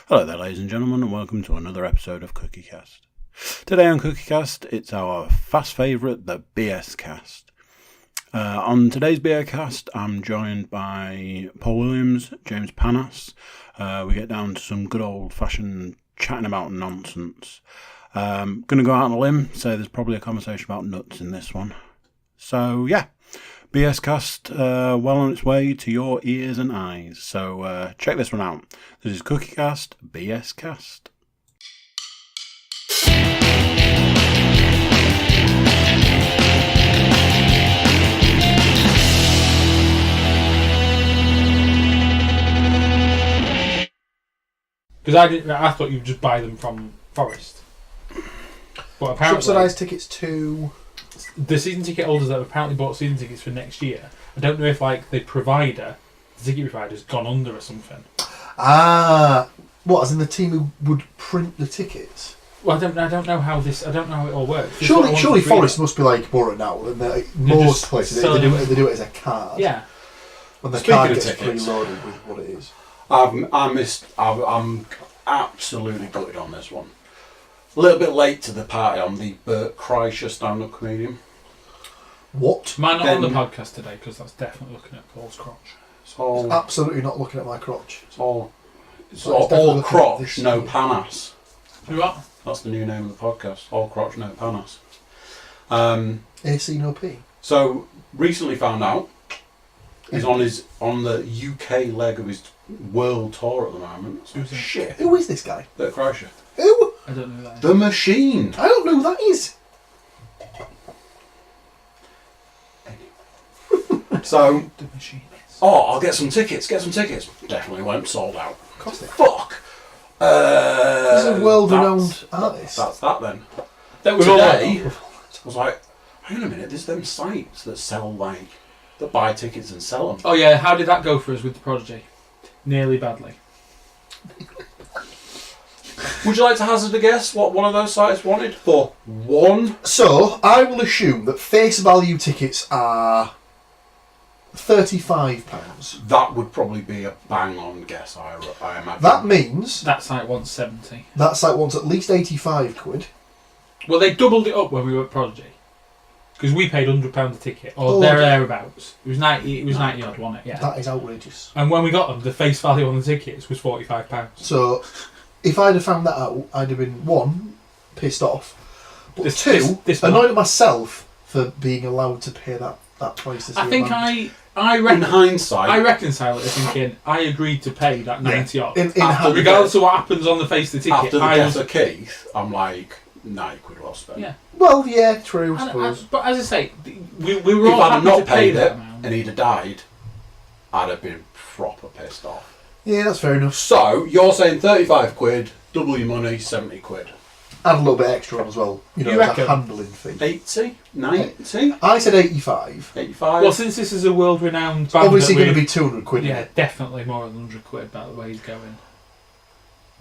Hello there, ladies and gentlemen, and welcome to another episode of Cookiecast. Today on Cookiecast, it's our fast favourite, the BScast. On today's BScast, I'm joined by Paul Williams, James Panas. We get down to some good old-fashioned chatting about nonsense. Going to go out on a limb, say there's probably a conversation about nuts in this one. So, yeah. BScast, well on its way to your ears and eyes. So check this one out. This is Cookiecast BScast. Because I thought you'd just buy them from Forest. But apparently, subsidised tickets to the season ticket holders that have apparently bought season tickets for next year. I don't know if the ticket provider's gone under or something. What? As in the team who would print the tickets? Well, I don't know how it all works. Surely Forest must be like Borough now, and most places they do it as a card. Yeah. When the Speaking card of gets tickets, preloaded with what it is. I'm absolutely gutted on this one. A little bit late to the party on the Bert Kreischer stand-up comedian. What? Mine not on the podcast today because that's definitely looking at Paul's crotch. It's absolutely not looking at my crotch. It's all crotch, no Panas. Who what? That's the new name of the podcast. All crotch, no Panas. AC no P. So recently found out he's on the UK leg of his world tour at the moment. So shit. Who is this guy? Bert Kreischer. Who? I don't know who that is. The Machine. I don't know who that is. So, The Machine is. I'll get some tickets. Definitely went sold out. Of course they are. Fuck. He's a world-renowned artist. That's that then. That was Today, I was like, hang on a minute, there's them sites that that buy tickets and sell them. Oh yeah, how did that go for us with the Prodigy? Nearly badly. Would you like to hazard a guess what one of those sites wanted for one? So, I will assume that face value tickets are £35. That would probably be a bang-on guess, I imagine. That means That site wants 70. that site wants at least £85. Well, they doubled it up when we were at Prodigy. Because we paid £100 a ticket, or thereabouts. It was 90. It was 90 odd, wasn't it? Yeah. That is outrageous. And when we got them, the face value on the tickets was £45. So, if I'd have found that out, I'd have been, one, pissed off, but two, this annoyed at myself for being allowed to pay that price to see I think a band. in hindsight, I reconcile it as thinking I agreed to pay that 90 odd. Regardless of what happens on the face of the ticket. after the death of Keith, I'm like, £90 well spent. Yeah. Well, yeah, true, I suppose. But as I say, we were If all I'd happy not to pay paid that it amount. and he'd have died, I'd have been proper pissed off. Yeah, that's fair enough. So, you're saying £35, double your money, £70. Add a little bit extra on as well. You as reckon? a handling fee. 80? 90? I said 85. 85? Well, since this is a world-renowned band, Obviously going to be 200 quid. yeah, definitely more than 100 quid by the way he's going.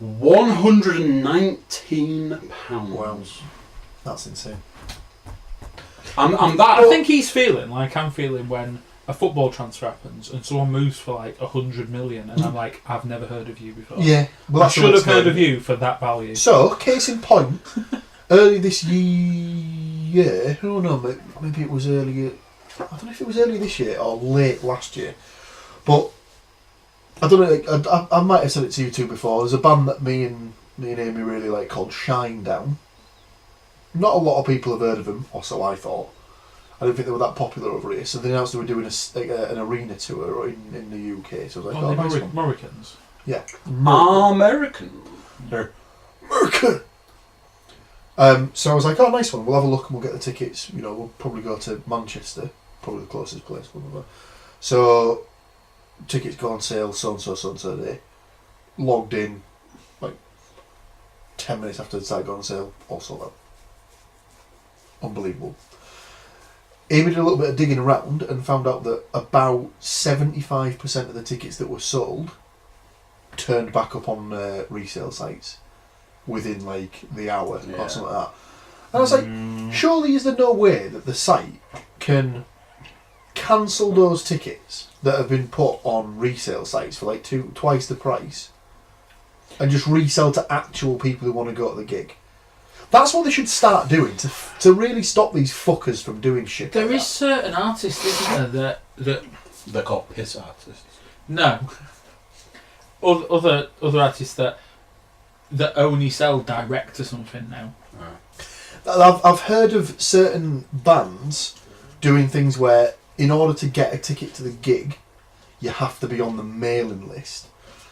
£119. Wow. That's insane. I think he's feeling like I'm feeling when a football transfer happens and someone moves for like 100 million and I'm like, I've never heard of you before. Yeah. Well, I should have heard of you for that value. So, case in point, early this year, I don't know, maybe it was earlier, I don't know if it was earlier this year or late last year, but I don't know, I might have said it to you two before. There's a band that me and Amy really like called Shinedown. Not a lot of people have heard of them, or so I thought. I don't think they were that popular over here, so they announced they were doing an arena tour in the UK. So I was like, Are they nice one. Americans? Yeah. American. American. So I was like, nice one. We'll have a look and we'll get the tickets. We'll probably go to Manchester, probably the closest place. Blah, blah, blah. So tickets go on sale so and so day. Logged in like 10 minutes after the site got on sale. All sold out. Unbelievable. Amy did a little bit of digging around and found out that about 75% of the tickets that were sold turned back up on resale sites within like the hour or something like that. And I was like, surely is there no way that the site can cancel those tickets that have been put on resale sites for like twice the price and just resell to actual people who want to go to the gig. That's what they should start doing to really stop these fuckers from doing shit. There like is certain artists, isn't there, that They're called piss artists. no, other artists that only sell direct to something now. I've heard of certain bands doing things where, in order to get a ticket to the gig, you have to be on the mailing list.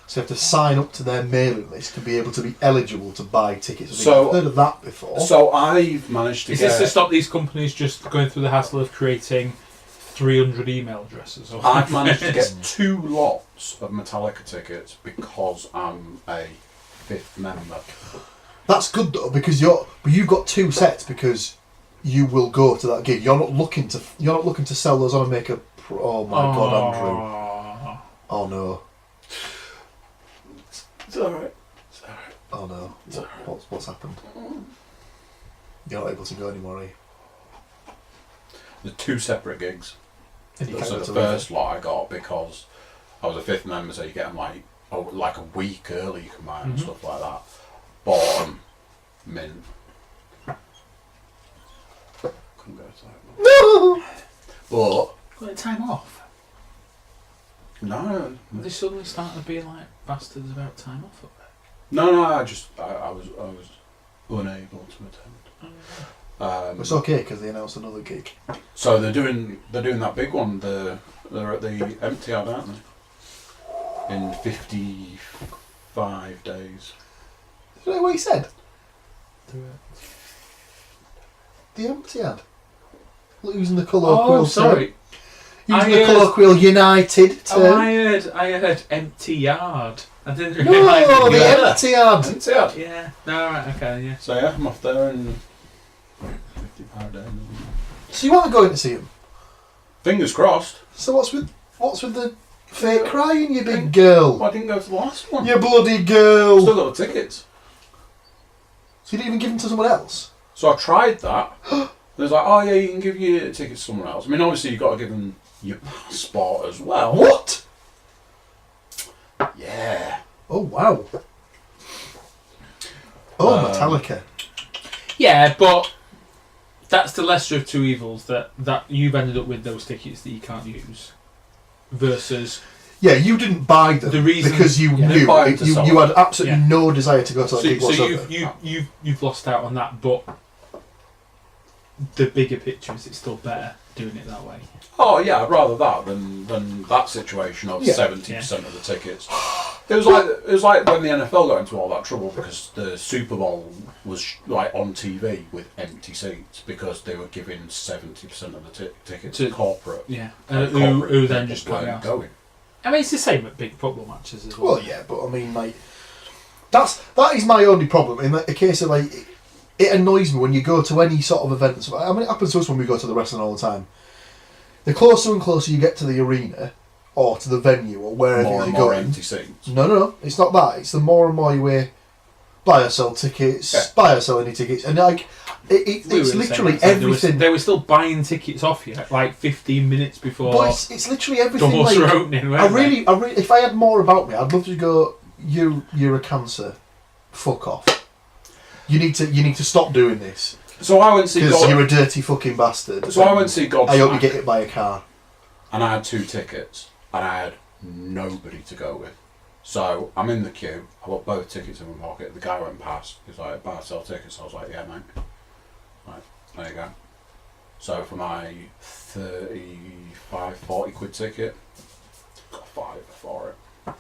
So you have to sign up to their mailing list to be able to be eligible to buy tickets. So I've heard of that before. So I've managed to Is get... this to stop these companies just going through the hassle of creating 300 email addresses? Or I've managed to get 2 lots of Metallica tickets because I'm a 5th member. That's good though, because you've got 2 sets because you will go to that gig. You're not looking to sell those on and make a. Oh my God, Andrew! Oh no! It's alright. Oh no! What's happened? You're not able to go anymore, are you? The 2 separate gigs. And you can't So go the to first lot I got because I was a 5th member, so you get them like a week early. You can buy them and stuff like that. Bought them, mint. Couldn't go to that one. No! But got the time off. no, They suddenly started being like bastards about time off up there. no. I was unable to attend. It's okay because they announced another gig. So they're doing that big one. They're at the Empty Ad, aren't they? In 55 days. Is that what he said? The Empty Ad. Using the colloquial. Oh, sorry. Using the colloquial United term. Oh, I heard empty yard. I didn't No, realise. the Empty Ad. Empty Ad. Yeah. No, right. Okay. Yeah. So yeah, I'm off there in 55 days. So you want to go in to see him? Fingers crossed. So what's with the fake crying, you big girl? Well, I didn't go to the last one. You bloody girl. Still got the tickets. So you didn't even give them to someone else? So I tried that. There's like, oh yeah, you can give your tickets to someone else. I mean, obviously you've got to give them your passport as well. What? Yeah. Oh wow. Oh, Metallica. Yeah, but that's the lesser of 2 evils that you've ended up with those tickets that you can't use, versus Yeah, you didn't buy them the reason because you yeah. knew Buy them to you had absolutely Yeah. no desire to go to that so, gig so whatsoever. you've lost out on that, but the bigger picture is it's still better doing it that way. Oh yeah, I'd rather that than that situation of Yeah. 70% of the tickets. It was like when the NFL got into all that trouble because the Super Bowl was like on TV with empty seats because they were giving 70% of the tickets to corporate. Yeah, And who then people just weren't play out. going. I mean, it's the same at big football matches as well. Well, yeah, but I mean, like, that is my only problem in the case of like, it annoys me when you go to any sort of events. I mean, it happens to us when we go to the wrestling all the time. The closer and closer you get to the arena or to the venue or wherever More you're and more going, empty seats. no, it's not that. It's the more and more you wear, buy or sell tickets, Yeah. buy or sell any tickets, and like, it's literally everything. They were still buying tickets off you like 15 minutes before. But it's literally everything. doors Like, are opening. I really, if I had more about me, I'd love to go. You're a cancer. Fuck off. You need to stop doing this So I went to see because God. you're a dirty fucking bastard. So I went to see Godsmack. I hope you get hit by a car. And I had 2 tickets, and I had nobody to go with. So I'm in the queue. I got both tickets in my pocket. The guy went past. He's like, "Buy or sell tickets." I was like, "Yeah, mate." Right, there you go. So for my 35, 40 quid ticket, got 5 for it.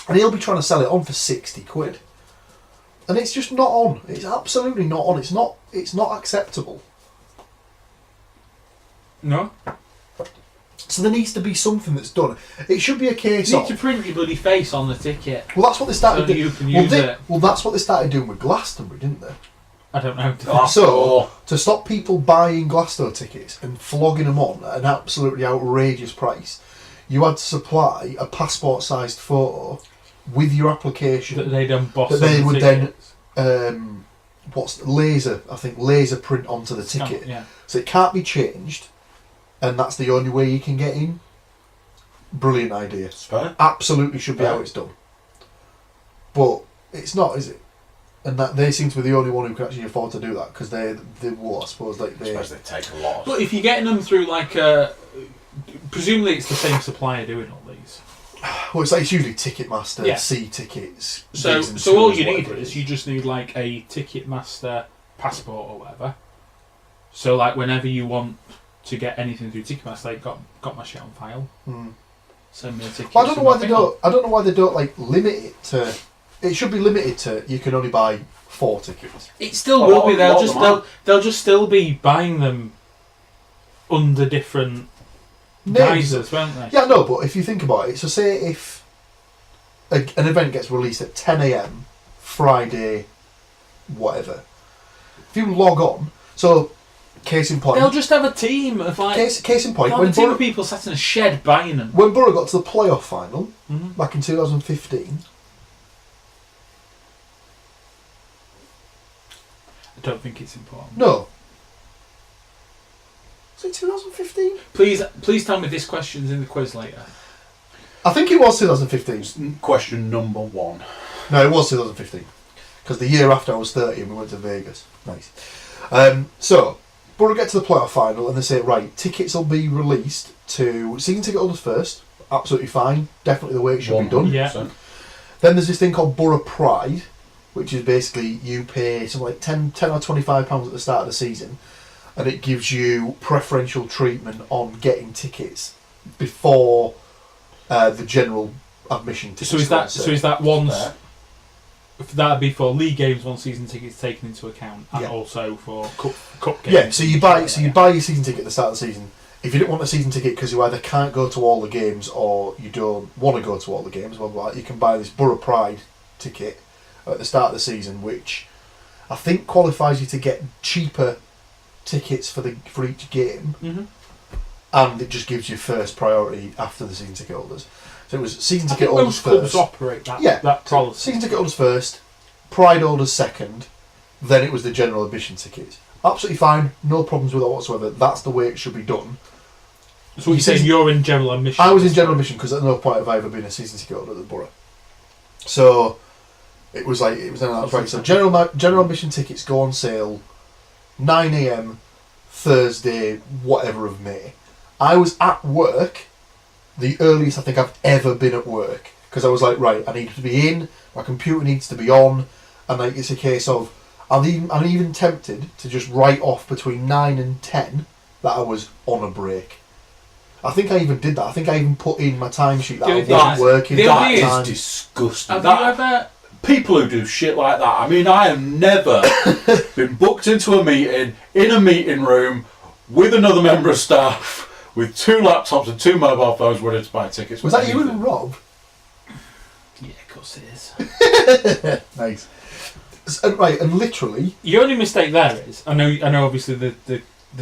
And he'll be trying to sell it on for 60 quid. And it's just not on. It's absolutely not on. It's not acceptable. No. So there needs to be something that's done. It should be a case You of. need to print your bloody face on the ticket. Well, that's what they started So doing. you can use it. Well, that's what they started doing with Glastonbury, didn't they? I don't know. So, to stop people buying Glasgow tickets and flogging them on at an absolutely outrageous price, you had to supply a passport-sized photo with your application that they'd emboss. that they on would the then laser print onto the ticket. ticket. Yeah. So it can't be changed, and that's the only way you can get in. Brilliant idea. It's fair. Absolutely should be Yeah. how it's done. But it's not, is it? And that they seem to be the only one who can actually afford to do that because they what I suppose like I suppose they take a lot. But if you're getting them through like presumably it's the same supplier doing all these. Well, it's usually Ticketmaster, Yeah. C tickets. So B's and all C's, you need whatever it is you just need like a Ticketmaster passport or whatever. So like whenever you want to get anything through Ticketmaster, like got my shit on file. Send me a ticket. Well, I don't know why they don't. I don't know why they don't like limit it to. It should be limited to you can only buy 4 tickets. It still A will lot be. of They'll them they'll just still be buying them under different Names. guises, won't they? Yeah, no, but if you think about it, so say if an event gets released at 10 a.m. Friday, whatever. If you log on, so case in point. They'll just have a team of like. Case in point. They'll have a team of people sat in a shed buying them. When Borough got to the playoff final Mhm. back in 2015. I don't think it's important. No. Was it 2015? Please tell me this question's in the quiz later. I think it was 2015. Question number 1. No, it was 2015. Because the year after I was 30 and we went to Vegas. Nice. So, Borough get to the playoff final and they say, right, tickets will be released to season ticket holders first. Absolutely fine. Definitely the way it should be done. Yeah. Then there's this thing called Borough Pride, which is basically you pay something like £10 or £25 at the start of the season and it gives you preferential treatment on getting tickets before the general admission tickets. So is that once? Fair. That'd be for league games once season tickets taken into account, and Yeah. also for cup games. Yeah, so you buy your season ticket at the start of the season. If you didn't want a season ticket because you either can't go to all the games or you don't want to go to all the games, well, you can buy this Borough Pride ticket at the start of the season, which I think qualifies you to get cheaper tickets for each game, Mm-hmm. and it just gives you first priority after the season ticket holders. So it was season I ticket think holders most clubs first. operate that. Yeah, that policy. Season ticket holders first, Pride holders second, then it was the general admission tickets. Absolutely fine, no problems with that whatsoever. That's the way it should be done. So you're saying you're in general admission? I was in general admission because at no point have I ever been a season ticket holder at the Borough. So it was then that's right. So general admission tickets go on sale 9 a.m. Thursday, whatever of May. I was at work, the earliest I think I've ever been at work, because I was like, right, I need to be in, my computer needs to be on, and like it's a case of I'm even tempted to just write off between 9 and 10 that I was on a break. I think I even did that. I think I even put in my timesheet that I wasn't working. That is time. disgusting. Have you ever? People who do shit like that. I mean, I have never been booked into a meeting in a meeting room with another member of staff with 2 laptops and 2 mobile phones ready to buy tickets. Was that you and Rob? Yeah, of course it is. Nice. Right, and literally, Your only mistake there is I know. Obviously, the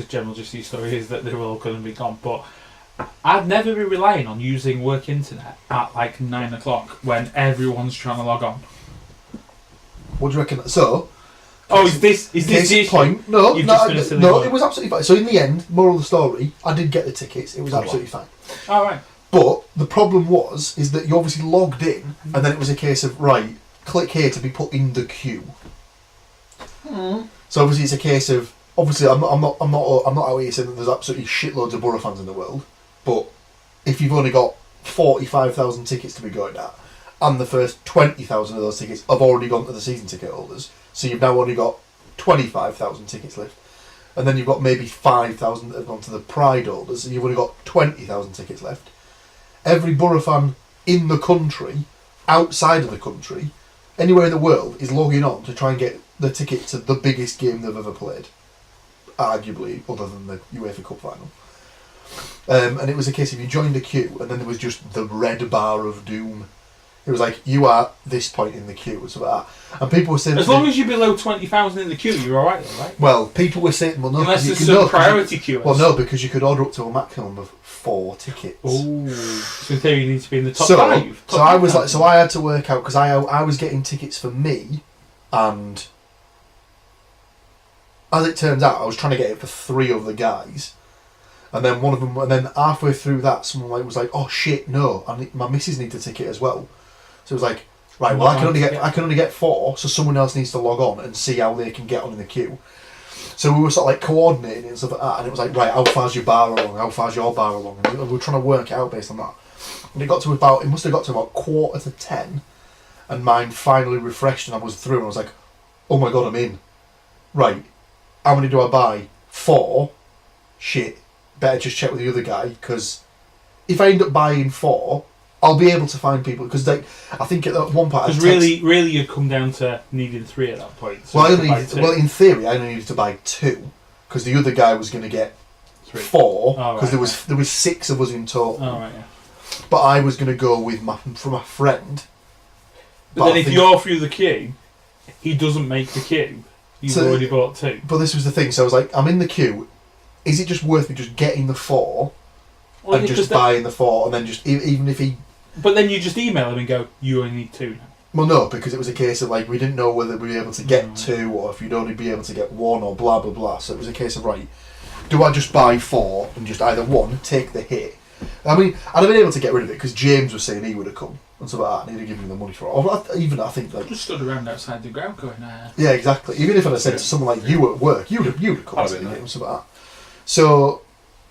general gist of your story is that they're all going to be gone, but I'd never be relying on using work internet at like 9 o'clock when everyone's trying to log on. what do you reckon? So, Is this case the in issue? point? No, You've no, just been a silly boy. it was absolutely fine. So in the end, moral of the story, I did get the tickets. It was absolutely fine. All right. But the problem is that you obviously logged in, and then it was a case of right, click here to be put in the queue. So obviously it's a case of obviously I'm not out here saying that there's absolutely shitloads of Borough fans in the world, but if you've only got 45,000 tickets to be going at, and the first 20,000 of those tickets have already gone to the season ticket holders, so you've now only got 25,000 tickets left, and then you've got maybe 5,000 that have gone to the Pride holders, and you've only got 20,000 tickets left. Every Borough fan in the country, outside of the country, anywhere in the world is logging on to try and get the ticket to the biggest game they've ever played, arguably, other than the UEFA Cup final. And it was a case of you joined a queue, and then there was just the red bar of doom. It was like, you are at this point in the queue, and stuff like that. And people were saying... As long as you're below 20,000 in the queue, you're alright though, right? Well, people were saying... Well, no, Unless you there's can, some priority queues. Well, no, because you could order up to a maximum of 4 tickets. Ooh. So in theory you need to be in the top 5. So I was like... So I had to work out, because I was getting tickets for me, and... As it turns out, I was trying to get it for 3 of the guys. And then one of them... And then halfway through that, someone was like, oh shit, no, my missus needs a ticket as well. So it was like... right, well, I can only get 4, so someone else needs to log on and see how they can get on in the queue. So we were sort of like coordinating and stuff like that, and it was like, right, how far's your bar along? How far's your bar along? And we were trying to work it out based on that. And it must have got to about 9:45, and mine finally refreshed, and I was through, and I was like, oh my god, I'm in. Right, how many do I buy? 4. Shit, better just check with the other guy, because if I end up buying 4, I'll be able to find people, because I think at one part... Because really you'd come down to needing 3 at that point. So well, in theory, I only needed to buy 2, because the other guy was going to get 4, because there was 6 of us in total. Oh, right, yeah. But I was going to go with my friend. But then if you're through the queue, he doesn't make the queue. You've already bought 2. But this was the thing, so I was like, I'm in the queue, is it just worth me just getting the 4 and just buying the 4, and then just, even if he... But then you just email him and go, you only need 2 now. Well, no, because it was a case of, like, we didn't know whether we'd be able to get 2, or if you'd only be able to get 1, or blah, blah, blah. So it was a case of, right, do I just buy 4 and just either, 1, take the hit? I mean, I'd have been able to get rid of it, because James was saying he would have come, and stuff like that, and he'd have given me the money for it. Or even, I think, like... Just stood around outside the ground going, Yeah, exactly. Even if I'd have said to someone like you at work, you'd have come to the game, and stuff like that. So,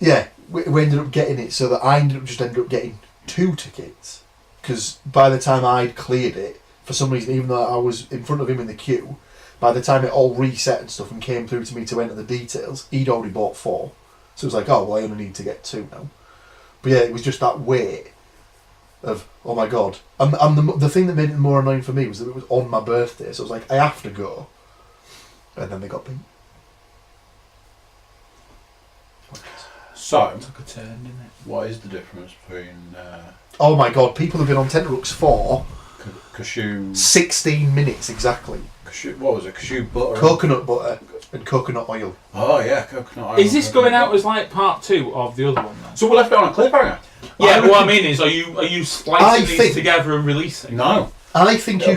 yeah, we ended up getting it, so that I ended up getting 2 tickets. Because by the time I'd cleared it, for some reason, even though I was in front of him in the queue, by the time it all reset and stuff and came through to me to enter the details, he'd already bought 4. So it was like, oh, well, I only need to get 2 now. But yeah, it was just that weight of, oh my god. And the thing that made it more annoying for me was that it was on my birthday, so I was like, I have to go. And then they got beat. So, It took a turn, didn't it? what is the difference between Oh my god, people have been on Tenterhooks for cashew... 16 minutes exactly. What was it? Cashew butter? Coconut butter and coconut oil. Oh yeah, coconut oil. Is this going out as like part 2 of the other one then? So we left it on a cliffhanger? Yeah, what I mean is, are you splicing these together and releasing? No. I think you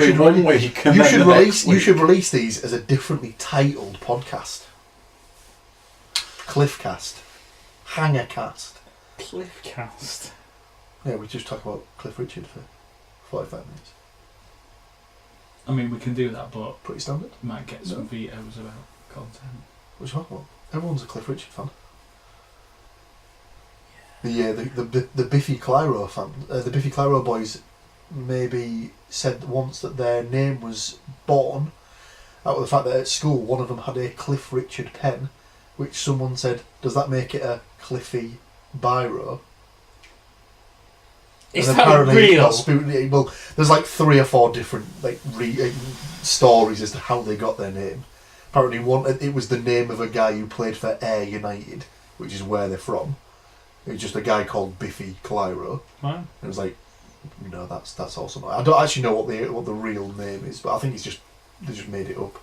should release these as a differently titled podcast. Cliffcast. Hangercast. Cliffcast. Yeah, we just talk about Cliff Richard for 45 minutes. I mean, we can do that, but Pretty standard. might get some vetoes about content. What you talking about? Everyone's a Cliff Richard fan. The Biffy Clyro fan, the Biffy Clyro boys maybe said once that their name was born out of the fact that at school one of them had a Cliff Richard pen, which someone said, does that make it a Cliffy biro? Is that real? Well, there's like 3 or 4 different stories as to how they got their name. Apparently, it was the name of a guy who played for Ayr United, which is where they're from. It was just a guy called Biffy Clyro. Wow. And it was like, no, that's awesome. I don't actually know what the real name is, but I think they just made it up.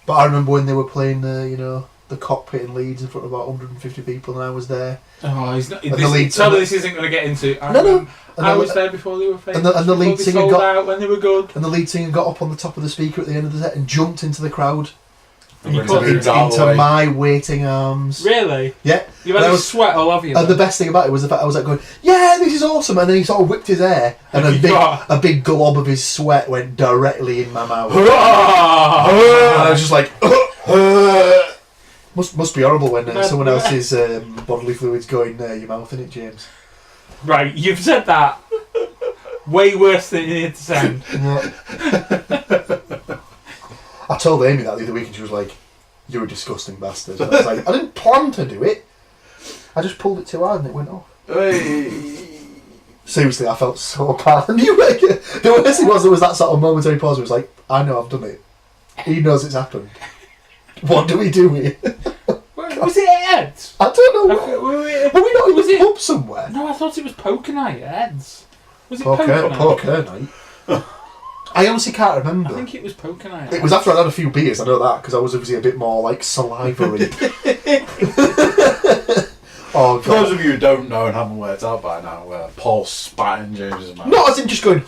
But I remember when they were playing the cockpit in Leeds in front of about 150 people, and I was there. Oh, he's not. This isn't going to get into. No. I was there before they were famous. And the lead singer got out when they were good. And the lead singer got up on the top of the speaker at the end of the set and jumped into the crowd. Into my waiting arms. Really? Yeah. You had sweat all over you. And the best thing about it was the fact I was like going, yeah, this is awesome. And then he sort of whipped his hair, and a big glob of his sweat went directly in my mouth. And I was just like, must be horrible when someone else's bodily fluids go in your mouth, isn't it, James? Right, you've said that. Way worse than you need to sound. I told Amy that the other week, and she was like, "You're a disgusting bastard." And I was like, "I didn't plan to do it. I just pulled it too hard and it went off." Seriously, I felt so bad. And the worst thing was there was that sort of momentary pause where it was like, "I know I've done it. He knows it's happened. What do we do here?" Was it Ed's? I don't know. Were we not in the pub somewhere? No, I thought it was poker night at Ed's. Was it poker night? I honestly can't remember. I think it was poker night. It was after I'd had a few beers, I know that, because I was obviously a bit more like salivary. Oh, God. For those of you who don't know and haven't worked out by now, Paul spat in James's mouth. Not as in just going...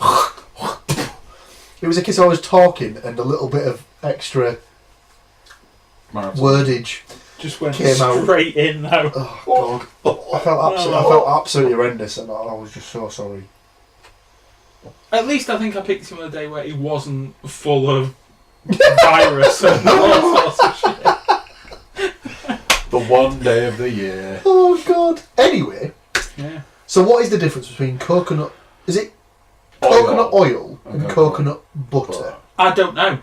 It was a case I was talking and a little bit of extra wordage just went came straight in though. Oh, God. I felt absolutely horrendous, and I was just so sorry. At least I think I picked him on a day where he wasn't full of virus and all sorts of shit. The one day of the year. Oh God. Anyway, Yeah. so what is the difference between coconut? Is it coconut oil and coconut butter? I don't know.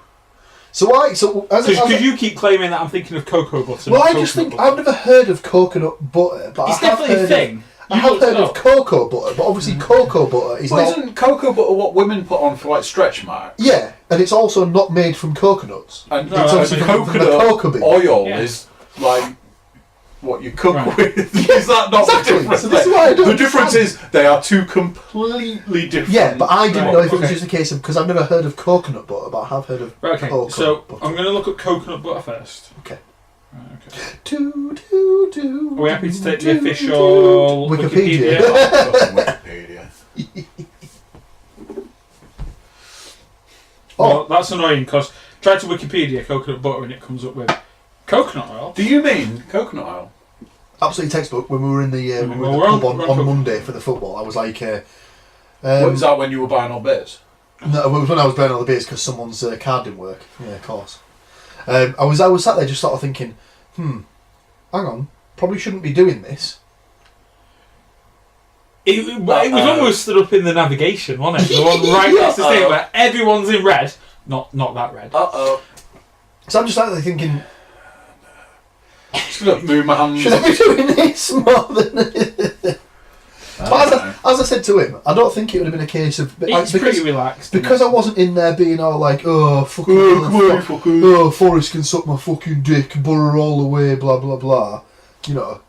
Because you keep claiming that I'm thinking of cocoa butter. Well, not I just coconut think butter. I've never heard of coconut butter, but It's I have definitely a heard thing. I have heard of cocoa butter, but obviously cocoa butter is Well, not. isn't cocoa butter what women put on for like stretch marks? Yeah, and it's also not made from coconuts. And No, It's obviously I from the coconut cocoa bean. oil Yeah. is like what you cook Right. with. Is that not Exactly. the difference? So this is why I don't the difference understand. is they are two completely different. Yeah, but I didn't Right, know if it was okay. just a case of because I've never heard of coconut butter, but I have heard of Right, okay, cocoa so butter. I'm going to look at coconut butter first. Okay. Right, okay. Do, do, do, Are we happy to take the do, official do. Wikipedia? Wikipedia. Well, that's annoying because try to Wikipedia coconut butter and it comes up with coconut oil. Do you mean coconut oil? Absolutely textput. When we were in the, when we were in Well, the we're pub on on coconut. Monday for the football, I was like, Was that when you were buying all bits? no, it was when I was burning all the beers because someone's card didn't work. Yeah, of course. I was sat there just sort of thinking, hang on, probably shouldn't be doing this. It was almost stood up in the navigation, wasn't it? The one right next to the state where everyone's in red. Not that red. Uh-oh. So I'm just sat there thinking, Just gonna move my hands. should I be doing this more than... But as I said to him, I don't think it would have been a case of... It's pretty relaxed. Because I wasn't in there being all like, oh, fucking... Forrest can suck my fucking dick, butter all the way, blah, blah, blah. You know,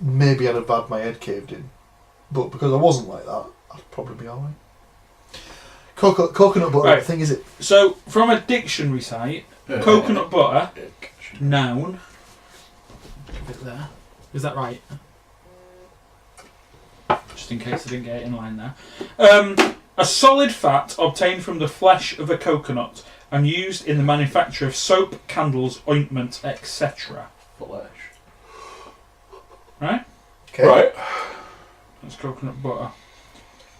maybe I'd have had my head caved in. But because I wasn't like that, I'd probably be alright. Coconut butter, Right. the thing is it... So, from a dictionary site, coconut butter, noun. Give it there. Is that right? Just in case I didn't get it in line there. A solid fat obtained from the flesh of a coconut and used in the manufacture of soap, candles, ointment, etc. Flesh. Right? Okay. Right. That's coconut butter.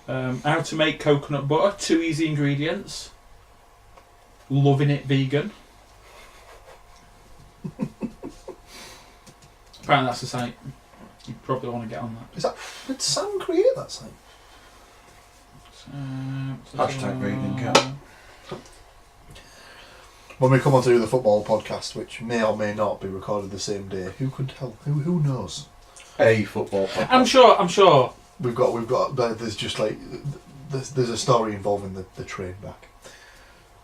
How to make coconut butter. 2 easy ingredients. Loving it vegan. Apparently that's the site. You probably want to get on that. Did Sam create that site? Hashtag vegan cat. When we come on to do the football podcast, which may or may not be recorded the same day, who could tell? Who knows? A football podcast. I'm sure. We've got. But there's just like there's a story involving the train back,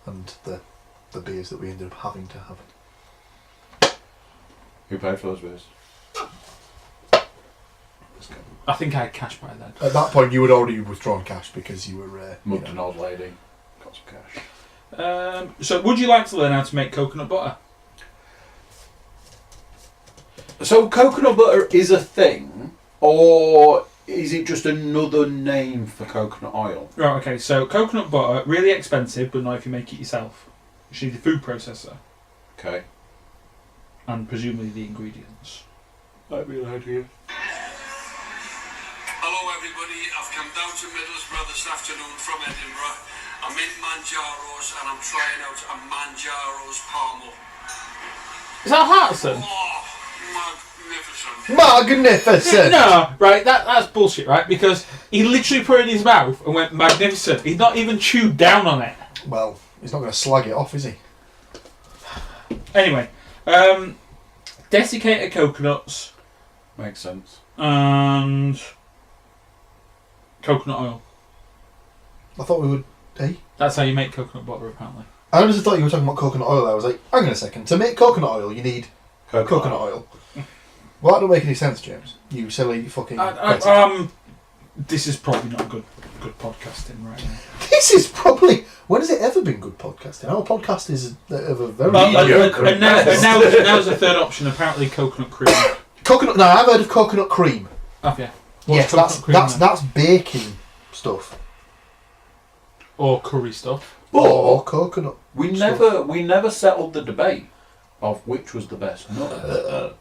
and the beers that we ended up having to have. Who paid for those beers? I think I had cash by then. At that point, you had already withdrawn cash because you were Mugged an old lady. Got some cash. So would you like to learn how to make coconut butter? So coconut butter is a thing, or is it just another name for coconut oil? Right, okay, so coconut butter, really expensive, but not if you make it yourself. You need a food processor Okay. and presumably the ingredients. Might be an idea. Hello everybody, I've come down to Middlesbrough this afternoon from Edinburgh. I'm in Manjaro's and I'm trying out a Manjaro's Palmo. Is that Hartson? Oh, magnificent. magnificent. No, right, that's bullshit, right? Because he literally put it in his mouth and went magnificent. He's not even chewed down on it. Well, he's not going to slag it off, is he? Anyway, desiccated coconuts Makes sense. and coconut oil. I thought we would. Hey, That's how you make coconut butter, apparently. I honestly thought you were talking about coconut oil. I was like, hang on a second. To make coconut oil, you need coconut oil. Well, that don't make any sense, James. You silly fucking. This is probably not good podcasting right now. This is probably. When has it ever been good podcasting? Our podcast is of a very. And now there's a third option. Apparently, coconut cream. Coconut. No, I've heard of coconut cream. Oh yeah. Yes, What's coconut cream then? that's baking stuff. Or curry stuff. Or coconut. We stuff. never settled the debate of which was the best nut.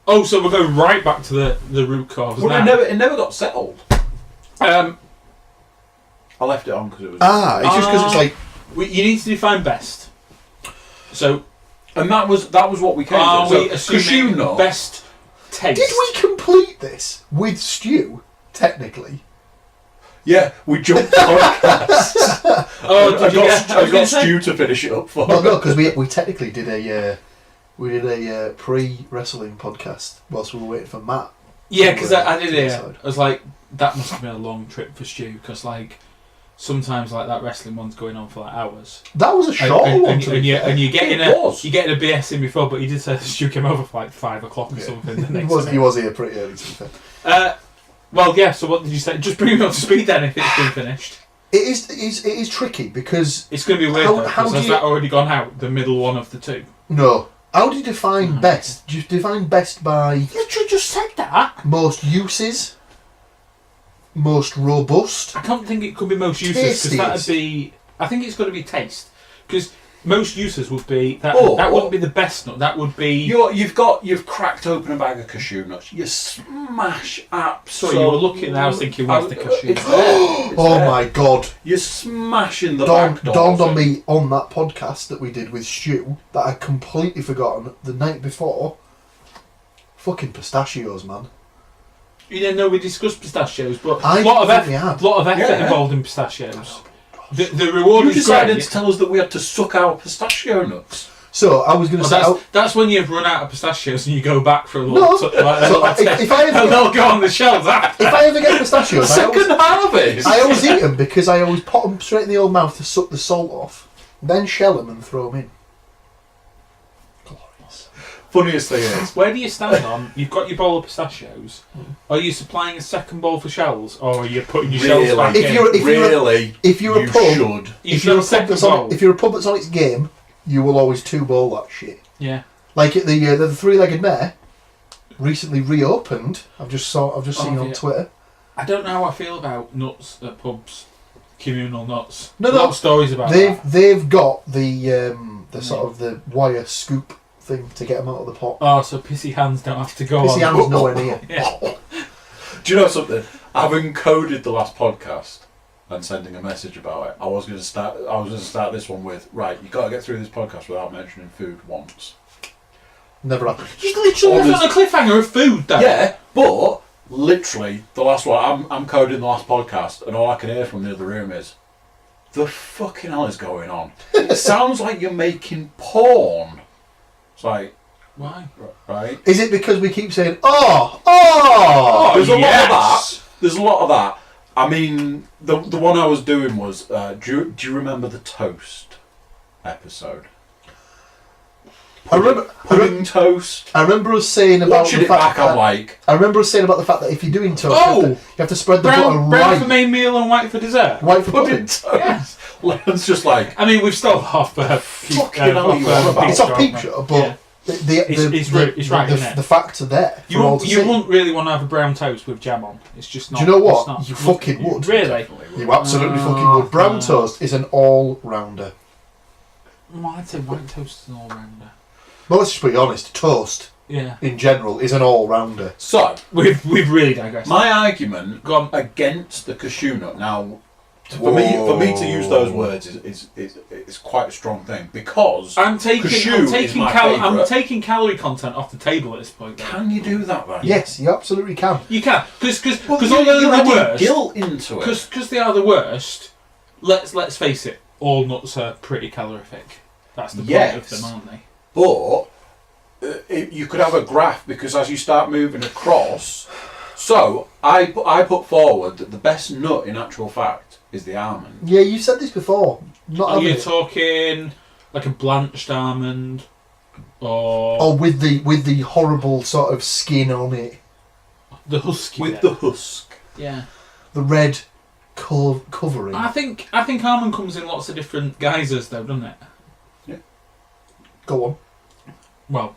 Oh, so we're going right back to the root cause Well, now. it never got settled. I left it on because it was. It's just because it's like. You need to define best. So, And that was what we came are to. we So, assuming cashew nut. best taste? Did we complete this with stew? Technically. Yeah, we jumped podcasts. I got Stu to finish it up for Well, me. no, because we technically did a pre-wrestling podcast whilst we were waiting for Matt. Yeah, because I did it. episode. I was like, that must have been a long trip for Stu, because like sometimes like that wrestling one's going on for like hours. That was a short one. And you're getting It was. you're getting a BS in before, but you did say Stu came over for like 5 o'clock or something. The next He was here pretty early, to be fair. Well, yeah. So what did you say? Just bring me up to speed then. If it's been finished, It is tricky because it's going to be weird. How- though, how 'cause do has you- that already gone out? The middle one of the two. no. How do you define best? Do you define best by You just said that. most uses, most robust? I can't think it could be most uses because that'd be. I think it's got to be taste because most uses would be that. That wouldn't be the best nut. That would be. You've cracked open a bag of cashew nuts. You smash Sorry, you were looking. I was thinking, where's the cashew? It's there. It's Oh there. my god! You're smashing the back door. Dawned on me on that podcast that we did with Stu that I'd completely forgotten the night before. Fucking pistachios, man. You didn't know we discussed pistachios, but I a lot of think we effort, had. lot of effort Yeah. involved in pistachios. The reward You is decided great. to tell us that we had to suck our pistachio nuts. So I was going to Well, say, that's when you've run out of pistachios and you go back for a No. little. So if I ever and they'll go on the shelves after. if I ever get pistachios, Second harvest. I always eat them because I always pop them straight in the old mouth to suck the salt off, then shell them and throw them in. Glorious. Funniest thing is, Where do you stand on? You've got your bowl of pistachios. Are you supplying a second bowl for shells, or are you putting your shells back If in? you're- if you're a you pub- should. You If should you're have a pub second that's bowl. on, if you're a pub that's on its game, you will always two bowl that shit. Yeah. Like at the three-legged mare, recently reopened. I've just seen on yeah. Twitter. I don't know how I feel about nuts at pubs, communal nuts. No, A lot of stories about that. They've got the sort of the wire scoop thing to get them out of the pot. Oh, so pissy hands don't have to go Pissy on. hands nowhere near. Yeah. Do you know something? I've encoded the last podcast and sending a message about it. I was going to start this one with, right, you got to get through this podcast without mentioning food once. Never happened. You literally left on a cliffhanger of food, though. Yeah, but literally the last one. I'm coding the last podcast, and all I can hear from the other room is, "The fucking hell is going on?" It sounds like you're making porn. It's like, Why? right? Is it because we keep saying, oh, There's a lot of yes! that. There's a lot of that. I mean, the one I was doing was, do you remember the toast episode? I remember Pudding toast. I remember us saying about Watching the it fact back, I'm that, like, I remember us saying about the fact that if you're doing toast, Oh! you have to spread the butter Brown right. for main meal and white for dessert. White for pudding pudding. toast. It's just like, I mean, we've still off Fucking hell, you on about? It's off Peep Show, but Yeah. it's right, isn't it? the facts are there. You for all to see. wouldn't really want to have a brown toast with jam on. It's just not. Do you know what? it's not- You fucking would. Really? You absolutely fucking would. Brown toast is an all-rounder. Well, I'd say white toast is an all-rounder. Well, let's just be honest. Toast, Yeah. in general, is an all-rounder. so We've really digressed. my argument Go on. against the cashew nut. Now, for me to use those words is quite a strong thing because I'm taking my I'm favourite. taking calorie content off the table at this point. Though. Can you do that then? Yes, you absolutely can. You can because Well, although you're they're the adding worst, guilt into it. because they are the worst. Let's face it, all nuts are pretty calorific. That's the point of them, aren't they? But you could have a graph because as you start moving across, so I put forward that the best nut in actual fact is the almond. Yeah, you said this before. Not Are having you it. talking like a blanched almond, or Or with the horrible sort of skin on it, the husky With bit? the husk. Yeah. the red covering. I think almond comes in lots of different guises, though, doesn't it? Go on. Well,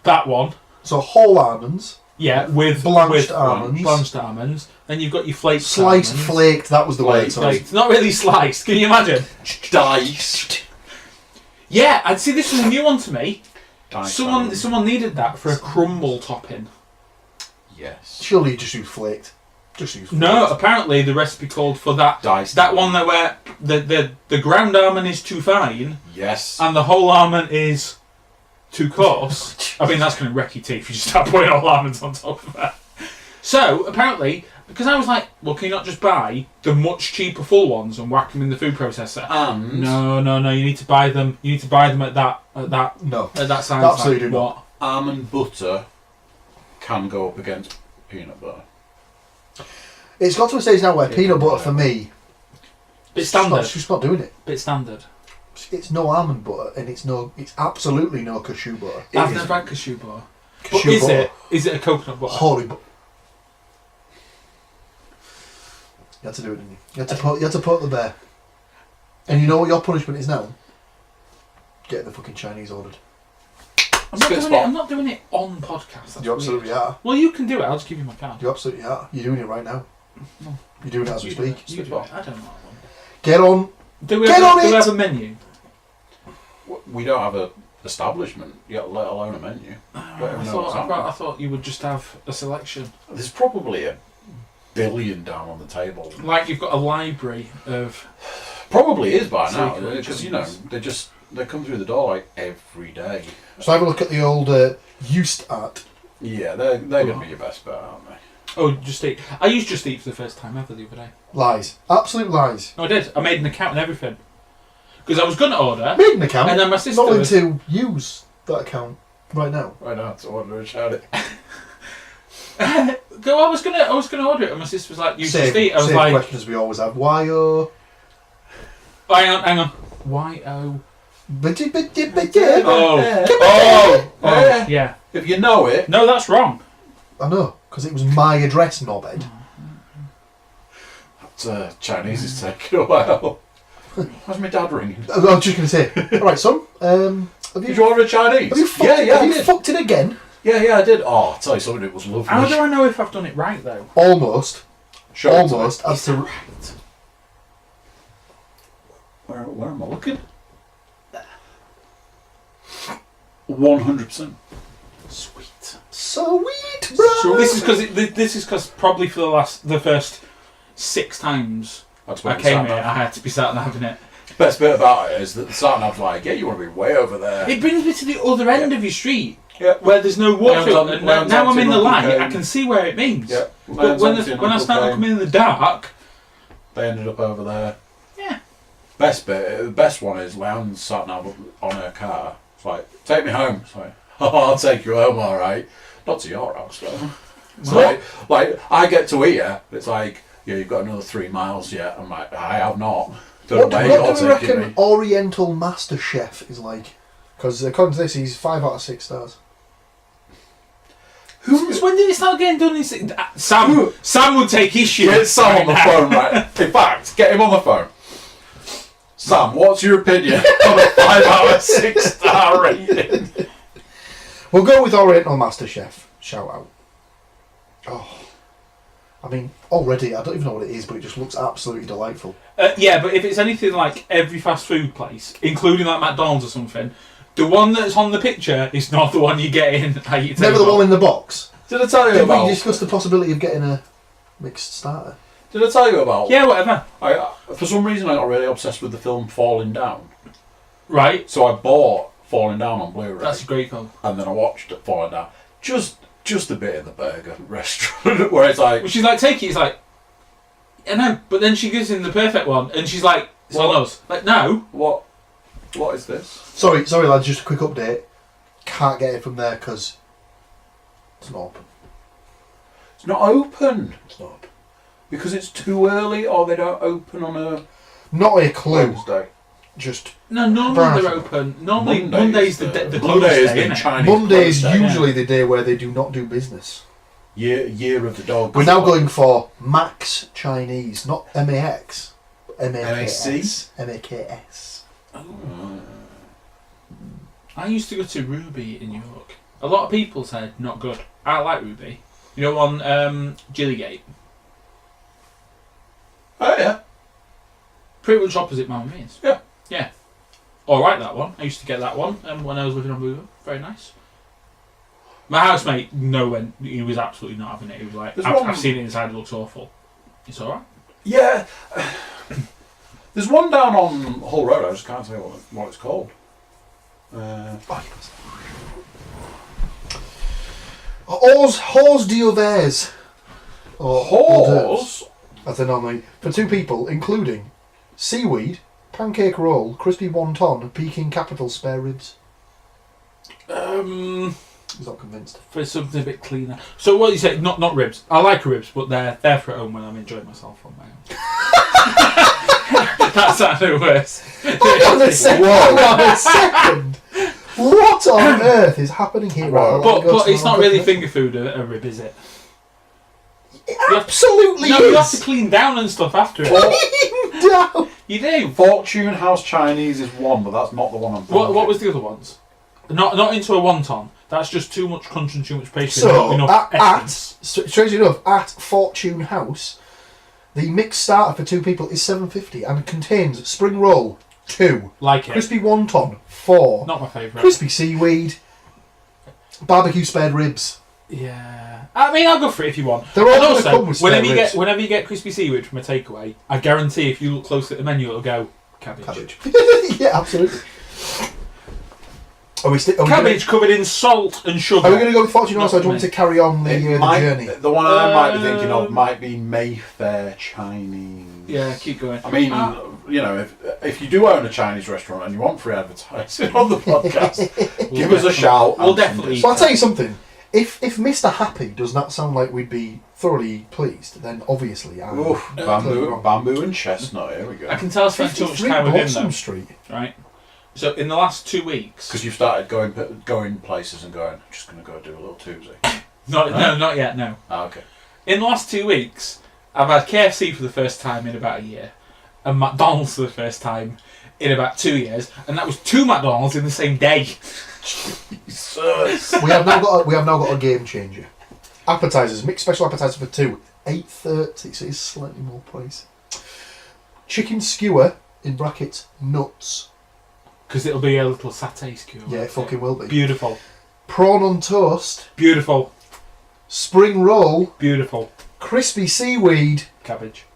that one. So whole almonds, Yeah, with blanched almonds, blanched almonds. Then you've got your flaked sliced, almonds. flaked. That was the word. Flaked. Sorry. Flaked. Not really sliced. Can you imagine? Diced. Yeah, I'd see this was a new one to me. Diced Someone almond. needed that for a crumble topping. Yes. Surely you just do flaked. Just use No, fruit. apparently the recipe called for that Diced. that one there where the ground almond is too fine Yes. and the whole almond is too coarse. I mean, that's going to wreck your teeth if you just start putting all almonds on top of that. So apparently, because I was like, well, can you not just buy the much cheaper full ones and whack them in the food processor? And No. You need to buy them. You need to buy them at that No. size. Absolutely like, not. what? almond butter can go up against peanut butter. It's got to a stage now where Yeah, peanut butter right. for me, Bit standard. it's just not doing it. Bit standard. It's no almond butter, and it's absolutely no cashew butter. It I've is never had cashew butter. But cashew is butter. it a coconut butter? Holy butter. You had to do it, didn't you? You had to put the bear. And you know what your punishment is now? Get the fucking Chinese ordered. I'm not doing it on podcast. That's You absolutely weird. are. Well, you can do it. I'll just give you my card. You absolutely are. You're doing it right now. No. You're doing it as we You do speak. it. You do it. I don't know. Get on. Do we Get have, on do we it! have a menu? We don't have a establishment yet, let alone a menu. Don't even know what's happening. I thought you would just have a selection. There's probably a billion down on the table. Like you've got a library of. Probably is by now, Secret because gems. they come through the door like every day. So have a look at the old used art. Yeah, they're going to be your best bet, aren't they? Oh, Just Eat. I used Just Eat for the first time ever the other day. Lies. Absolute lies. No, I did. I made an account and everything. Because I was going to order. Made an account. And then my sister Not willing was- to use that account right now. Right now, to order and shout it. I was gonna order it, and my sister was like, "You Just Eat." I was same like, questions we always have. Why oh? "Hang on. Why oh? I Yeah. If you know it, No, that's wrong. know, because it was my address, knobhead. Chinese is taking a while. How's my dad ringing? I was just going to say, alright son, have Did you order a Chinese? have you fucked, yeah, have I you did. fucked it again? Yeah, I did. Oh, I'll tell you something, it was lovely. How do I know if I've done it right though? Almost. Show it to me. Almost. As to, Where am I looking? 100%. Sweet. sweet, bro. So this is because probably for the first 6 times That's I what came here, I had to be sat and having it. Best bit about it is that the sat nav's like, yeah, you want to be way over there. It brings me to the other end of your street. Yeah. Where there's no water, Lands on- and lands now on I'm in the Uncle light. Kane. I can see where it means. Yeah. But when I start coming in the dark, They ended up over there. yeah. Best bit, the best one is Leon's sat nav on her car. It's like, take me home. It's like, oh, I'll take you home, alright. Not to your house, though. It's like, I get to here, it's like, yeah, you've got another 3 miles yet. I'm like, I have not. What do Don't we know where you're reckon taking me. Oriental Master Chef is like? Because according to this, he's 5 out of 6 stars. Since when did it start getting done? Sam would take issue. Get Sam on the phone, right? In fact, get him on the phone. Sam, what's your opinion on a 5 out of 6 star rating? We'll go with Oriental Master Chef. Shout out. Oh. I mean, already, I don't even know what it is, but it just looks absolutely delightful. Yeah, but if it's anything like every fast food place, including like McDonald's or something, the one that's on the picture is not the one you get in at your Never table. the one in the box. Did I tell you Did we about? discuss the possibility of getting a mixed starter? Did I tell you about? Yeah, whatever. For some reason, I got really obsessed with the film Falling Down. Right. So I bought Falling Down on Blu-ray, That's a great film. and then I watched it Falling Down. Just a bit in the burger restaurant where it's like, Well, she's like, take it. He's like, I know. But then she gives him the perfect one, and she's like, it's on us. Like, no. what is this? Sorry lads, just a quick update. Can't get it from there because it's not open. It's not open It's not open. because it's too early, or they don't open on a Not a clue. Wednesday. Just No, normally they're open. Normally Monday's the closest Monday is day, the innit? Chinese. Monday is close day. usually the day where they do not do business. Year of the dog. We're now going for Max Chinese, not MAX. MAKS. MAKS. I used to go to Ruby in York. A lot of people said not good. I like Ruby. You know, on Gillygate. Oh yeah. Pretty much opposite Mount Mears. Yeah. Yeah. Alright, that one. I used to get that one when I was living on Bluebell. Very nice. My housemate, he was absolutely not having it. He was like, I've seen it inside, it looks awful. It's alright. Yeah. There's one down on Hull Road, I just can't say what it's called. Hors d'oeuvres. Or hors d'oeuvres, as they normally, for 2 people, including seaweed, pancake roll, crispy wonton, Peking capital spare ribs. He's not convinced. For something a bit cleaner. So what you say? Not ribs. I like ribs, but they're for at home when I'm enjoying myself on my own. That sounded worse. Hang on a second. What on earth is happening here? But it's not really finger food, a rib, is it? It absolutely is. You have to clean down and stuff after it. Clean down. You do. Fortune House Chinese is one, but that's not the one I'm thinking. What was the other ones? Not into a wonton. That's just too much crunch and too much pastry. So, not enough strangely enough, at Fortune House, the mixed starter for 2 people is $7.50 and contains spring roll 2, like it. Crispy wonton 4, Not my favourite. crispy seaweed, barbecue spared ribs. Yeah. I mean, I'll go for it if you want. They're all And gonna also, come with spare ribs. whenever you get crispy seaweed from a takeaway, I guarantee if you look closely at the menu, it'll go cabbage. Yeah, absolutely. Are we Cabbage covered in salt and sugar. Are we going to go with Fortune House, or do you want me. me to carry on the journey? The one I might be thinking of might be Mayfair Chinese. Yeah, keep going. I mean, if you do own a Chinese restaurant and you want free advertising on the podcast, give us a shout. We'll definitely. So I'll tell you something. If Mr. Happy does not sound like we'd be thoroughly pleased, then obviously I'm bamboo and chestnut. Here we go. I can tell I spent too much time with him though. Street. Right. So in the last 2 weeks, Because you've started going places and going, I'm just going to go do a little toozy. not yet. No. Ah, okay. In the last 2 weeks, I've had KFC for the first time in about a year, and McDonald's for the first time in about 2 years, and that was 2 McDonald's in the same day. Jesus. We have now got a game changer. Appetizers, mixed special appetizer for 2, $8.30, so it's slightly more pricey. Chicken skewer in brackets nuts. Because it'll be a little satay skewer. Yeah, it fucking will be. Beautiful. Prawn on toast. Beautiful. Spring roll. Beautiful. Crispy seaweed. Cabbage.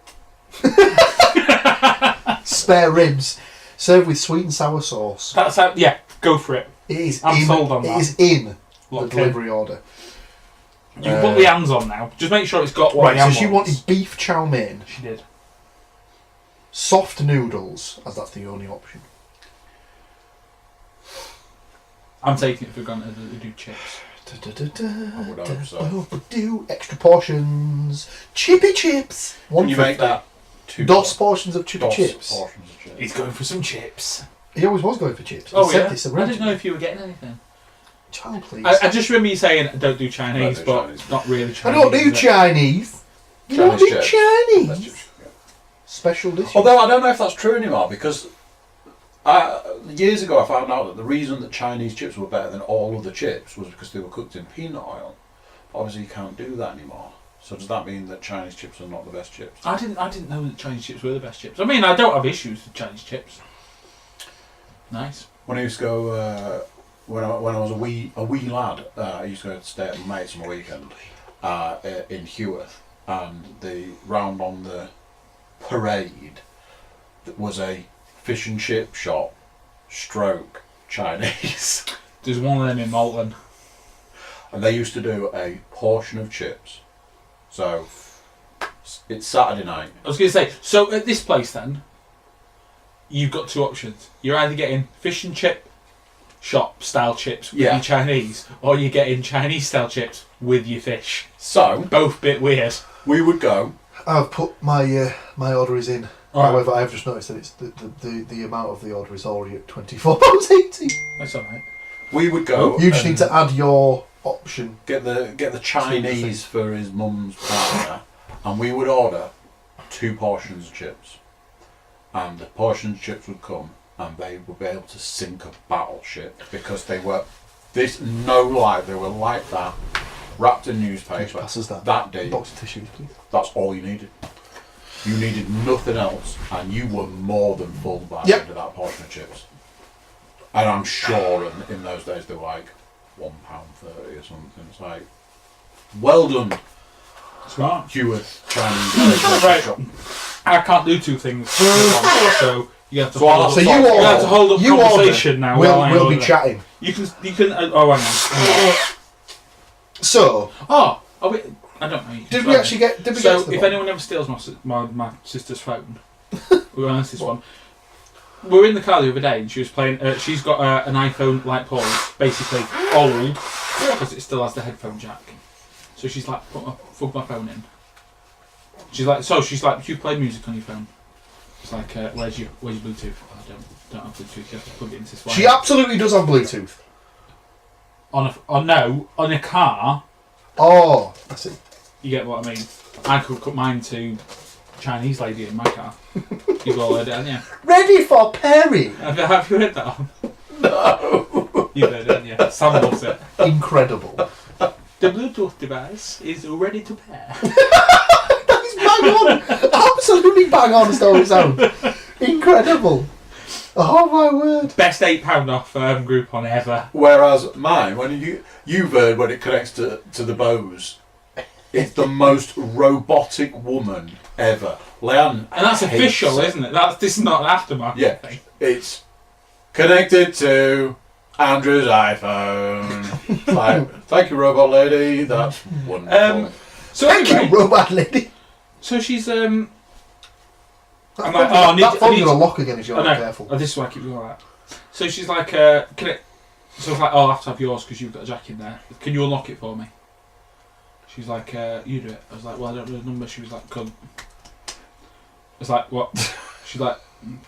Spare ribs. Served with sweet and sour sauce. That's how. Yeah, go for it. It is. I'm sold on that. It is in Locked the delivery order. You can put the hands on now. Just make sure it's got what Right, so she wanted beef chow mein. She did. Soft noodles, as that's the only option. I'm taking it for granted that they do chips. I would hope so. Do extra portions. Chippy chips. Can you make that? DOS portions of chippy chips. Portions of chips. He's going for some chips. He always was going for chips. Oh, He said yeah? this I originally. didn't know if you were getting anything. Child, please. I just remember you saying don't do Chinese, Don't do but Chinese. not really I Chinese. don't do is it? Chinese. You don't Chinese do chips. Chinese. That's just- yeah. Special dishes. Although I don't know if that's true anymore, because years ago I found out that the reason that Chinese chips were better than all other chips was because they were cooked in peanut oil. Obviously you can't do that anymore. So does that mean that Chinese chips are not the best chips? I didn't know that Chinese chips were the best chips. I mean, I don't have issues with Chinese chips. Nice. When I used to go, when I was a wee lad, I used to go to stay at my mates on the weekend in Heworth, and the round on the parade was a fish and chip shop, stroke Chinese, There's one of them in Malton. and they used to do a portion of chips. So it's Saturday night. I was going to say, so at this place then, you've got 2 options. You're either getting fish and chip shop style chips with Yeah. your Chinese, or you're getting Chinese style chips with your fish. So Both bit weird. we would go. I've put my my order is in. Alright. However, I've just noticed that it's the amount of the order is already at £24.80. That's alright. We would go. You just and need to add your option. get the Chinese for his mum's partner, and we would order 2 portions of chips, and the portions of chips would come, and they would be able to sink a battleship because they were they were like that, wrapped in newspaper. Passes that. That day, Box of tissues, please. that's all you needed. You needed nothing else, and you were more than full by the Yep. end of that portion of chips. And I'm sure in those days they were like, £1.30 or something. It's like, well done, Smart. Hewitt Chinese. Right. I can't do two things at once, so you have to So hold so up. you You have to hold up you conversation now. while I We'll be order. chatting. You can. Oh, hang on. So, Oh, I don't know. did we actually get? Did we So, get to the if bottom? anyone ever steals my sister's phone, we're on this one. We were in the car the other day, and she was playing. She's got an iPhone like Paul's, basically old, because it still has the headphone jack. So she's like, plug my phone in. She's like, do you play music on your phone? It's like, where's your Bluetooth? Oh, I don't have Bluetooth. You have to plug it into this wire. She absolutely does have Bluetooth. On a car. Oh, I see. You get what I mean? I could cut mine to Chinese lady in my car. You've all heard it, haven't you? Ready for Perry. Have you heard that one? No. You've heard it, haven't you? Sam loves it. Incredible. The Bluetooth device is ready to pair. That is bang on. Absolutely bang on story sound. Incredible. Oh my word. Best £8 off Groupon ever. Whereas mine, when you've heard when it connects to the Bose, it's the most robotic woman ever. Leanne, And that's hates official, it. isn't it? This is not an aftermarket Yeah, thing. it's connected to Andrew's iPhone. Like, thank you, robot lady. That's wonderful. So Thank anyway, you, robot lady. so she's That I'm like, oh, I need that to- phone's I need gonna to- lock again if you're I not know. careful. Oh, this is why I keep doing that. So she's like, can it? So I was like, oh, I'll have to have yours because you've got a jack in there. Can you unlock it for me? She's like, you do it. I was like, well, I don't know the number. She was like, cunt. I was like, what? She's like,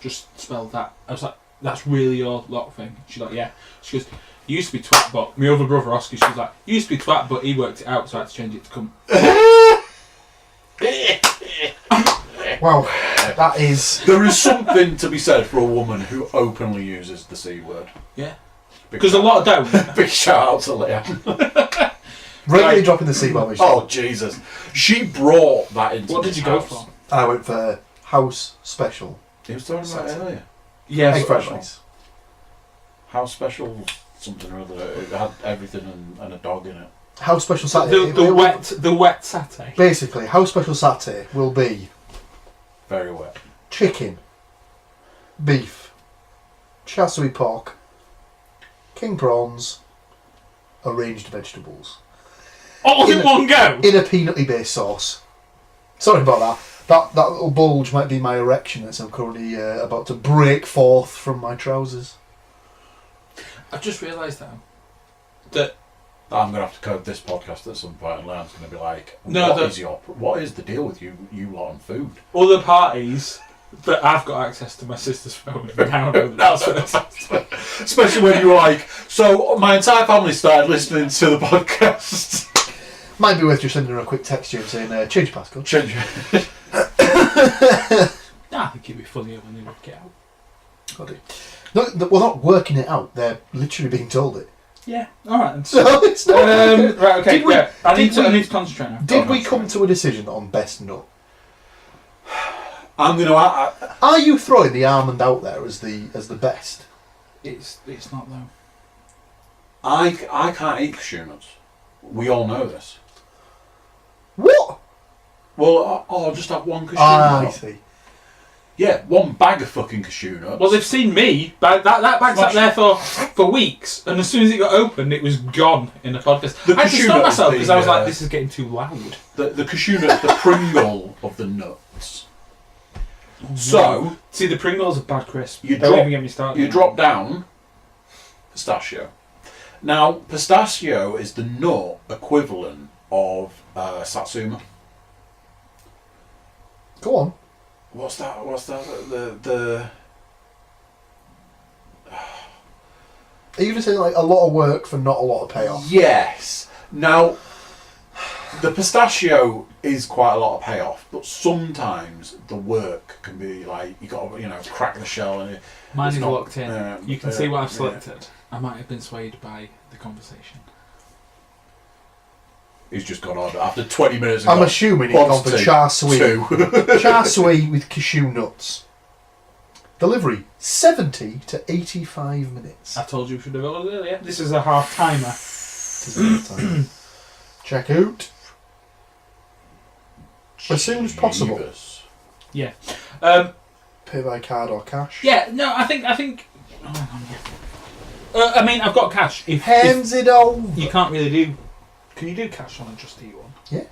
just spell that. I was like, that's really your lock thing. She's like, yeah. She goes, it used to be twat, but my other brother Oscar, she's like, it used to be twat, but he worked it out, so I had to change it to cunt. Wow, that is. There is something to be said for a woman who openly uses the C word. Yeah. Big Because a shout- lot don't. Big shout out to Leanne. Regularly Right. dropping the C-bomb. Oh Jesus! She brought that into. What did this you go house. for? I went for house special. He was talking about it earlier. Yeah, Egg fried special. rice. House special something or other. It had everything and a dog in it. House special satay. the wet satay. Basically, house special satay will be Very wet. chicken, beef, char siu pork, king prawns, arranged vegetables. All in one go. In a peanutty based sauce. Sorry about that. That little bulge might be my erection as I'm currently about to break forth from my trousers. I've just realised now that I'm gonna have to code this podcast at some point, and Leanne's gonna be like, No, what is the deal with you lot on food?" other parties that I've got access to my sister's phone now know that that's what Especially when you were like, "So my entire family started listening to the podcast." Might be worth just sending her a quick text here and saying, change your passcode. Change. I think it'd be funnier when they work it out. Got it. No, we're not working it out. They're literally being told it. Yeah, alright then. So it's not. Right, okay, Did we- yeah. I need did we- to concentrate now. Did we come to a decision on best nut? I'm gonna. Are you throwing the almond out there as the best? It's not though. I can't eat cashew nuts. We all know this. What? Well, I'll just have one cashew I nut. see. Yeah, one bag of fucking cashew nuts. Well, they've seen me. That bag's sat there for weeks, and as soon as it got opened, it was gone in the podcast. The I had to cashew stop nut is myself the, because I was like, "This is getting too loud." the cashew nut, the Pringle of the nuts. So See, the Pringles are bad crisp. You Don't drop- even get me started. you drop down pistachio. Now, pistachio is the nut equivalent of satsuma. Go on. What's that? The Are you just saying like a lot of work for not a lot of payoff? Yes. Now, the pistachio is quite a lot of payoff, but sometimes the work can be like you got to crack the shell and Mine it's is not- locked in. yeah, You can see what I've yeah. selected. I might have been swayed by the conversation. He's just gone on after 20 minutes. I'm assuming he's gone for char siu. Two. Char siu with cashew nuts. Delivery 70 to 85 minutes. I told you we should have ordered earlier. This is a half timer. Check out as soon as possible. Jesus. Yeah. Pay by card or cash. Yeah. No, I think. I mean, I've got cash. If Hands it over. you can't really do. Can you do cash on a Just Eat one? Yeah.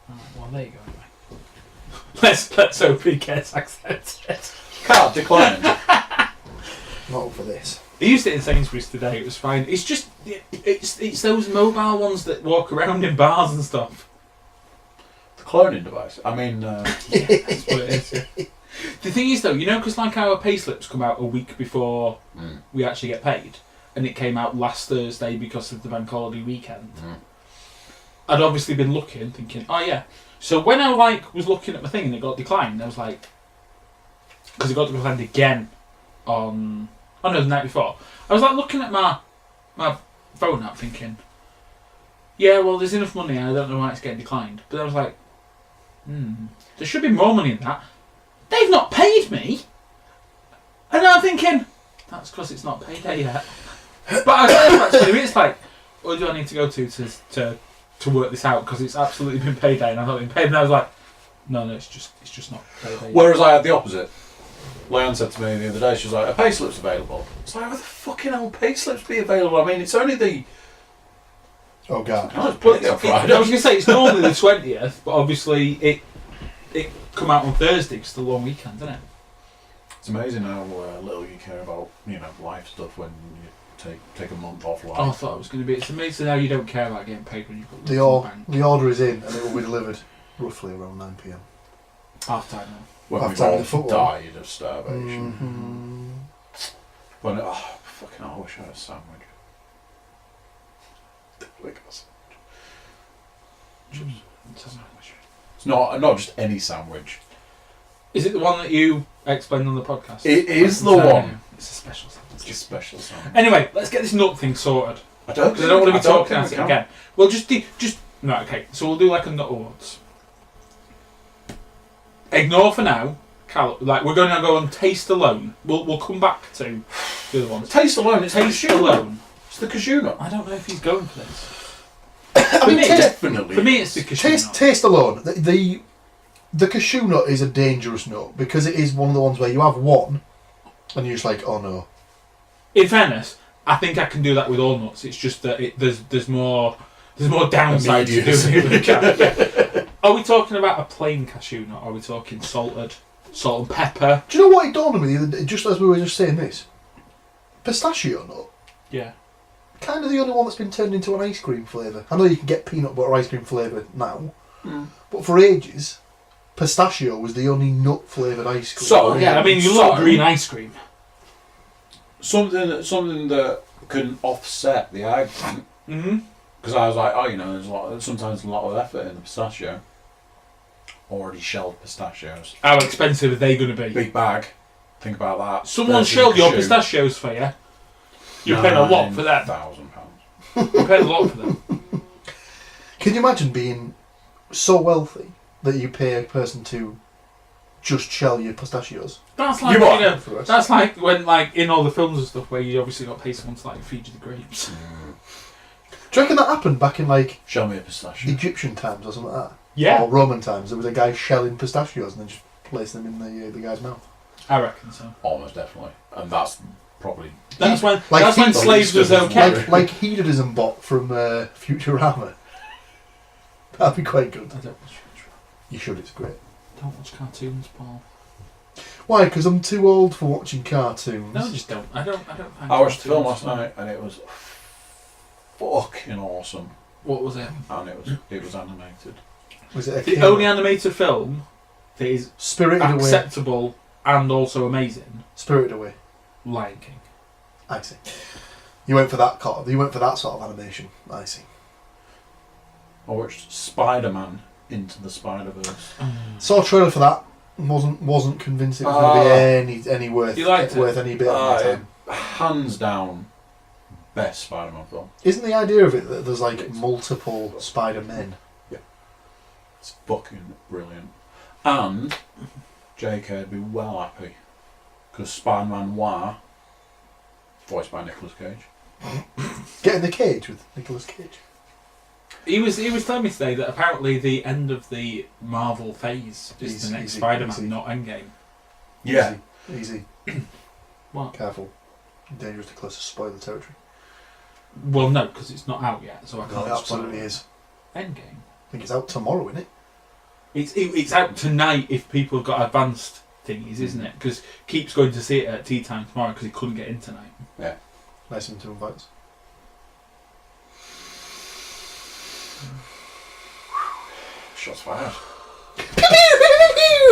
Alright, well, there you go. Anyway. Let's hope he gets accepted. Card declined. Not up for this. I used it in Sainsbury's today. It was fine. It's just it's those mobile ones that walk around in bars and stuff. The cloning device. I mean, That's what it is. Yeah. The thing is, though, you know, because like our payslips come out a week before we actually get paid, and it came out last Thursday because of the bank holiday weekend. I'd obviously been looking, thinking, oh yeah. So when I was looking at my thing and it got declined, I was like, because it got declined again on the night before. I was like looking at my phone app, thinking, yeah, well, there's enough money. I don't know why it's getting declined. But I was like, there should be more money in that. They've not paid me. And I'm thinking, that's because it's not payday yet. But I got back to it's like, what do I need to go to work this out? Because it's absolutely been payday and I've not been paid. And I was like, no, it's just not payday. whereas I had the opposite. Leanne said to me the other day, she was like, a payslip's available. It's like, how the fucking hell payslips be available? I mean, it's only the... Oh God. Oh, it's bloody on Friday. I was going to say, it's normally the 20th, but obviously it come out on Thursday because it's the long weekend, isn't it? It's amazing how little you care about, life stuff when you take a month off life. Oh, I thought it was going to be. It's amazing how you don't care about getting paid when you've got The order is in and it will be delivered roughly around 9 p.m. half time now. When Half we've time all of the football. died of starvation. When fucking hell, I wish I had a sandwich. Definitely got a sandwich. It's not just any sandwich. Is it the one that you explained on the podcast? It is the one. It's a special sandwich. It's a special sandwich. Anyway, let's get this nut thing sorted. I don't Because I don't want to be talking think about it we again. Well, just no. Okay, so we'll do like a nut awards. Ignore for now. We're going to go on taste alone. We'll come back to the other ones. Taste alone. It's Taste the cashew nut. alone. It's the cashew nut. I don't know if he's going for this. I mean, Definitely. For me, it's the cashew nut. taste alone. The cashew nut is a dangerous nut because it is one of the ones where you have one and you're just like, oh no. In fairness, I think I can do that with all nuts. It's just that there's more downside to doing it with a cashew. Are we talking about a plain cashew nut? Or are we talking salt and pepper? Do you know what it dawned on me the other day, just as we were just saying this? Pistachio nut. Yeah. Kind of the only one that's been turned into an ice cream flavour. I know you can get peanut butter ice cream flavour now, but for ages, pistachio was the only nut flavoured ice cream. So, Yeah, I mean, you love green ice cream. Something that can offset the argument. Mm-hmm. Because I was like, there's sometimes a lot of effort in the pistachio. Already shelled pistachios. How expensive are they going to be? Big bag. Think about that. Someone shelled your pistachios for you. You're paying a lot for them. £9,000. You're paying a lot for them. Can you imagine being so wealthy that you pay a person to just shell your pistachios? That's like You are. that's like when in all the films and stuff where you obviously got to pay someone to feed you the grapes. Do you reckon that happened back in Show me a pistachio. Egyptian times or something like that? Yeah, Or Roman times? There was a guy shelling pistachios and then just placing them in the guy's mouth. I reckon so. Almost definitely. And that's probably... That's when Like when slaves was okay. Like hedonism bot from Futurama. That'd be quite good. I don't watch You should, it's great. Don't watch cartoons, Paul. Why? Because I'm too old for watching cartoons. No, just don't. I don't. Find I watched the film cartoons last night and it was fucking awesome. What was it? And it was animated. Was it a The kid? only animated film that is Spirited Away. acceptable and also amazing. Spirited Away. Lion King. I see. You went for that You went for that sort of animation. I see. I watched Spider-Man Into the Spider-Verse. Saw a trailer for that. Wasn't convinced it was going to be any worth You liked it? worth any bit of my time. Hands down, best Spider-Man film. Isn't the idea of it that there's multiple Spider-Men? It's fucking brilliant. And JK would be well happy. Because Spider-Man Noir, voiced by Nicolas Cage. Get in the cage with Nicolas Cage. He was telling me today that apparently the end of the Marvel phase is the next Spider-Man, not Endgame. Yeah. Easy. What? Careful. Dangerous to close to spoil the territory. Well, no, because it's not out yet, so I No, can't. it absolutely is. Endgame. I think it's out tomorrow, isn't it? It's out tonight if people have got advanced thingies, isn't it? Because Keep's going to see it at tea time tomorrow because he couldn't get in tonight. Yeah. Nice of him to invite us. Shots fired.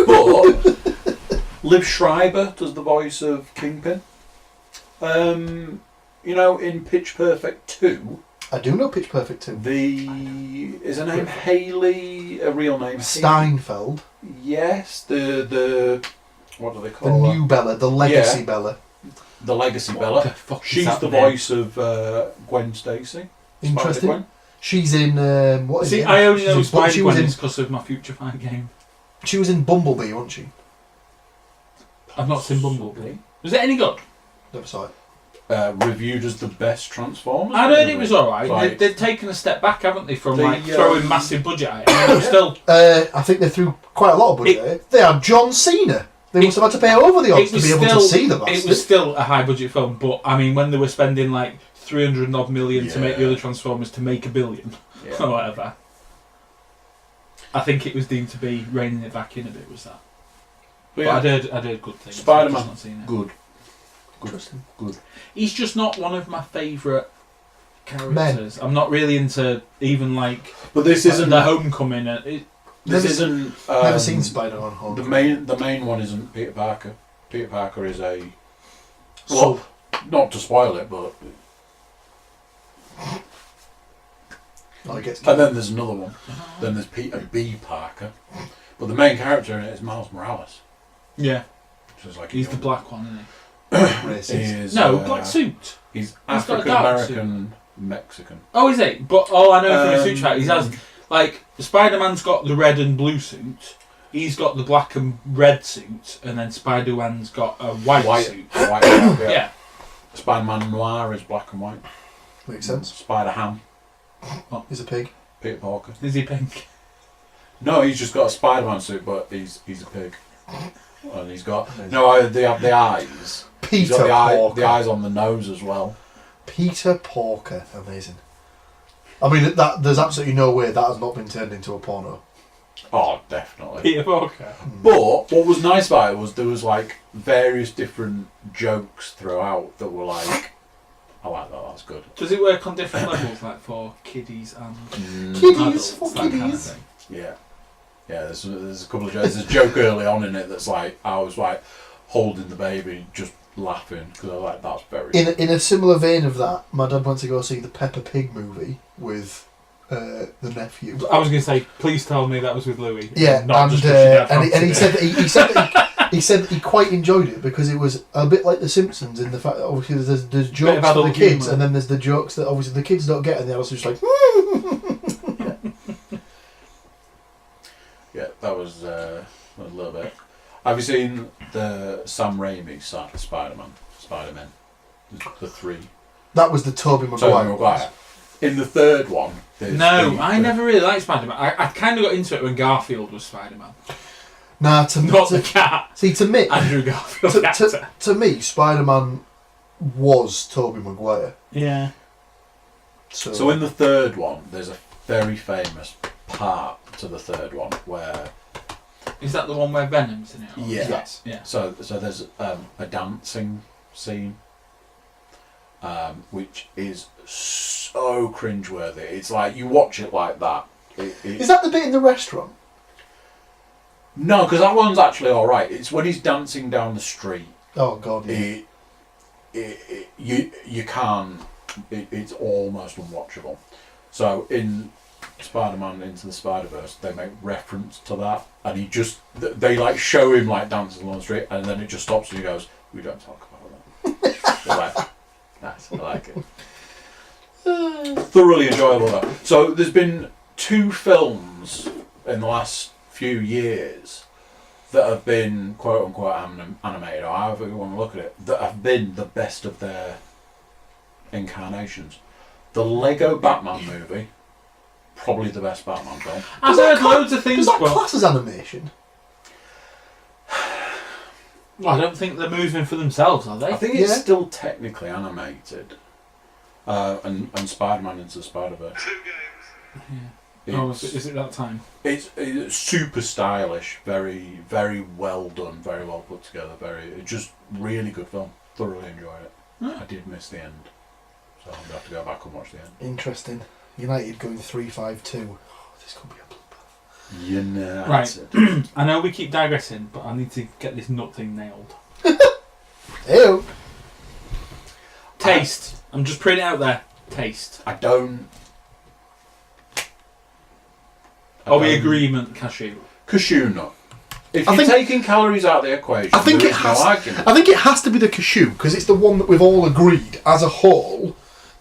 But Liv Schreiber does the voice of Kingpin. You know, in Pitch Perfect 2, I do know Pitch Perfect 2. is her name Haley? A real name? Steinfeld. Yes. The what do they The call her? new Bella. The legacy Yeah. Bella. The Legacy What Bella. the fuck is She's that the name? voice of Gwen Stacy. Interesting. Spider-Gwen. She's in what is See, it? I only She's know in Bu- she was Spider-Gwen in because of my Future Fight game. She was in Bumblebee, wasn't she? I've not seen Bumblebee. Was it any good? Never saw it. Reviewed as the best Transformers. I heard it was alright. Like- They've taken a step back, haven't they, from They, like throwing massive budget at it. And it was still. I think they threw quite a lot of budget at it. They are John Cena. They must have had to pay over the odds to be able to see the bastard. It was still a high budget film, but I mean, when they were spending like 300 odd million to make the Yeah. other Transformers to make $1 billion Yeah. or whatever, I think it was deemed to be reining it back in a bit. Was that? But But yeah, I heard good things. Spider-Man, I've just not seen it. good. Interesting. Good. He's just not one of my favourite characters. I'm not really into even like But this isn't the Homecoming. This Never- isn't. Never seen Spider-Man Home. The main one isn't Peter Parker. Peter Parker is a. So, Not to spoil it, but. oh, he gets And then there's another one. Then there's Peter B. Parker. But the main character in it is Miles Morales. Yeah, Which is like he's the black one, isn't racist. He is, he? No, black suit. He's got a African dark American Mexican. Oh, is it? But all I know from the suit chat, he has Um, like Spider-Man's got the red and blue suit. He's got the black and red suit, and then Spider-Man's got a white suit. White, Yeah. Spider-Man Noir is black and white. Makes sense. Spider-Ham, He's a pig. Peter Parker. Is he pink? No, he's just got a Spider-Man suit, but he's a pig. And he's got they have the eyes. He's Peter got Porker. the eyes on the nose as well. Peter Porker. Amazing. I mean, that there's absolutely no way that has not been turned into a porno. Oh, definitely. Peter Parker. But what was nice about it was there was like various different jokes throughout that were like, I like that. That's good. Does it work on different levels, like for kiddies and Kiddies adults, for that kind of kiddies. thing? Yeah, yeah. There's a couple of jokes. There's a joke early on in it that's like I was like holding the baby, just laughing because I was like that's very. In a similar vein of that, my dad went to go see the Peppa Pig movie with the nephew. I was going to say, please tell me that was with Louis. Yeah, not and just 'cause your dad and he fancied said it. he said that he quite enjoyed it because it was a bit like The Simpsons in the fact that obviously there's jokes for the adult kids humour. and then there's the jokes that obviously the kids don't get and they're also just like Yeah, that was a little bit. Have you seen the Sam Raimi Spider-Man, the three? that was the Tobey Tobey Maguire. Maguire. In the third one, there's No, I never really liked Spider-Man. I kind of got into it when Garfield was Spider-Man. Nah, Not the cat. see to me, Andrew Garfield, the actor. to me, Spider-Man was Tobey Maguire. Yeah. So in the third one, there's a very famous part to the third one where Is that the one where Venom's in it? Or- Yeah. Yes. Yeah. so there's a dancing scene, which is so cringeworthy. It's like you watch it like that. Is that the bit in the restaurant? No, because that one's actually all right. It's when he's dancing down the street. Oh God, yeah. You can't. It's almost unwatchable. So in Spider-Man Into the Spider-Verse, they make reference to that, and they like show him like dancing along the street, and then it just stops and he goes, "We don't talk about that." They're like, nice, I like it. Thoroughly enjoyable though. So there's been 2 films in the last few years that have been quote unquote animated, or however you want to look at it, that have been the best of their incarnations. The Lego Batman movie probably the best Batman film. I've heard loads of things. Does that Well, class as animation? I don't think they're moving for themselves, are they? I think it's Yeah. still technically animated. And Spider-Man into the Spider-Verse. Oh, is it that time? It's super stylish, very, very well done, very well put together, just really good film. Thoroughly enjoyed it. I did miss the end, so I'm going to have to go back and watch the end. Interesting. United going 3-5-2. Oh, this could be a bloodbath. United. Right. I know we keep digressing, but I need to get this nut thing nailed. Ew. Taste. I'm just putting it out there. Taste. I don't. Are we agreement, cashew? Cashew nut. If I you're think- taking calories out of the equation, I think there it is has. no argument. I think it has to be the cashew because it's the one that we've all agreed as a whole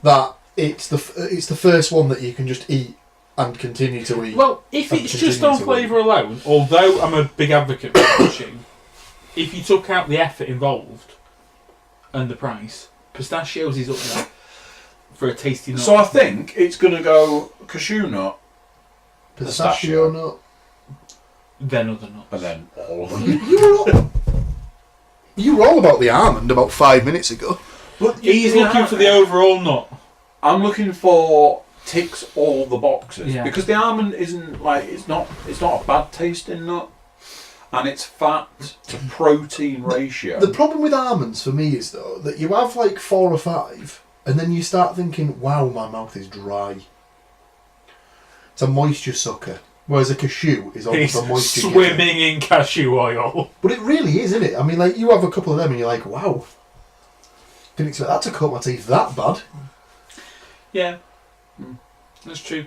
that it's the first one that you can just eat and continue to eat. Well, if And it's continue just on to flavour alone, although I'm a big advocate for cashew, if you took out the effort involved and the price, pistachios is up there for a tasty nut. So I think it's going to go cashew nut, Pistachio nut. Then other nuts. and then all of them. You were all about the almond about 5 minutes ago. But He's looking for the overall nut. I'm looking for ticks all the boxes Yeah. because the almond isn't like it's not a bad tasting nut, and its fat to protein ratio. The problem with almonds for me is though that you have like 4 or 5 and then you start thinking, wow, my mouth is dry. It's a moisture sucker. Whereas a cashew is almost He's a moisture giver. swimming in cashew oil. But it really is, isn't it? I mean, like, you have a couple of them and you're like, wow. Didn't expect that to cut my teeth that bad. Yeah, that's true.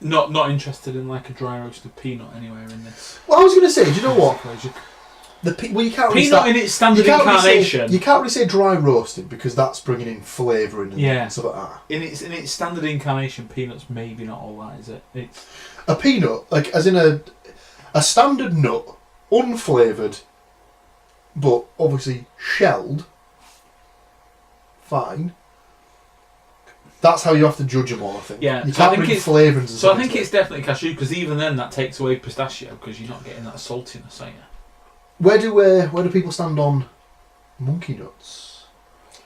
Not interested in like a dry roasted peanut anywhere in this. Well, I was going to say, do you know what? equation. Well, you can't really Peanut start, in its standard you can't really incarnation. say, you can't really say dry roasted because that's bringing in flavouring and Yeah. stuff like that. In its standard incarnation, peanuts maybe not all that, is it? It's A peanut, like as in a standard nut, unflavoured, but obviously shelled. Fine. That's how you have to judge them all, I think. Yeah, You so I can't think bring it's- flavourings and so. I stuff think into it's it. definitely cashew because even then that takes away pistachio because you're not getting that saltiness, are you? Where do people stand on monkey nuts?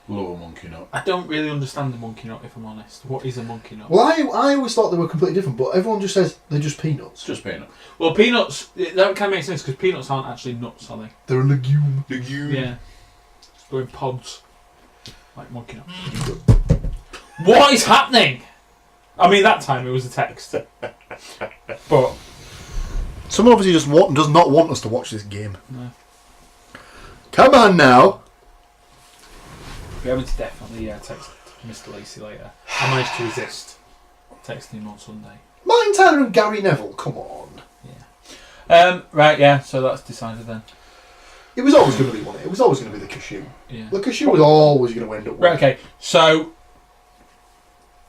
Lower monkey nut. I don't really understand the monkey nut if I'm honest. What is a monkey nut? Well, I always thought they were completely different, but everyone just says they're just It's peanuts. just peanut. Well, peanuts that can make sense because peanuts aren't actually nuts, are they? They're a legume. Yeah, they're in pods, like monkey nuts. What is happening? I mean, that time it was a text, but Someone obviously does not want us to watch this game. no. Come on now. We're having to definitely text Mr. Lacey later. I managed to resist texting him on Sunday. Martin Tyler and Gary Neville, come on. Right, yeah. So that's decided then. It was always going to be one. It was always going to be the cashew. Yeah. The cashew was always going to end up. Right. Okay. So,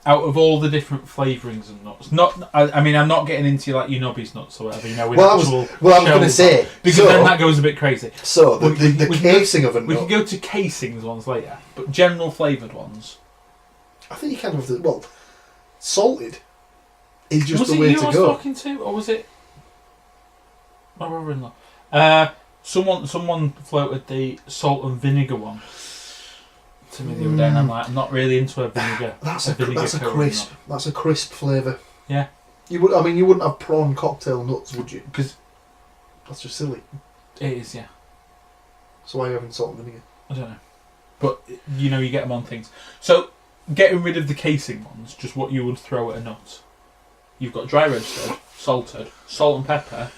out of all the different flavourings and nuts, I mean, I'm not getting into like your Nobby's nuts or whatever. You know, with Well, I was actual going to shells say on, because so, then that goes a bit crazy. So the we can casing of a We nut. can go to casings ones later, but general flavoured ones. I think you kind of have to. Well, salted is just Was the it way you to I was go. talking to, or was it my brother-in-law? Someone floated the salt and vinegar one to me the other day, and I'm like, I'm not really into a vinegar. That's a a vinegar coating crisp. nut. That's a crisp flavour. Yeah. You would. I mean, you wouldn't have prawn cocktail nuts, would you? Because That's just silly. it is, yeah. So why are you having salt and vinegar? I don't know, but you know, you get them on things. So getting rid of the casing ones, just what you would throw at a nut. You've got dry roasted, salted, salt and pepper.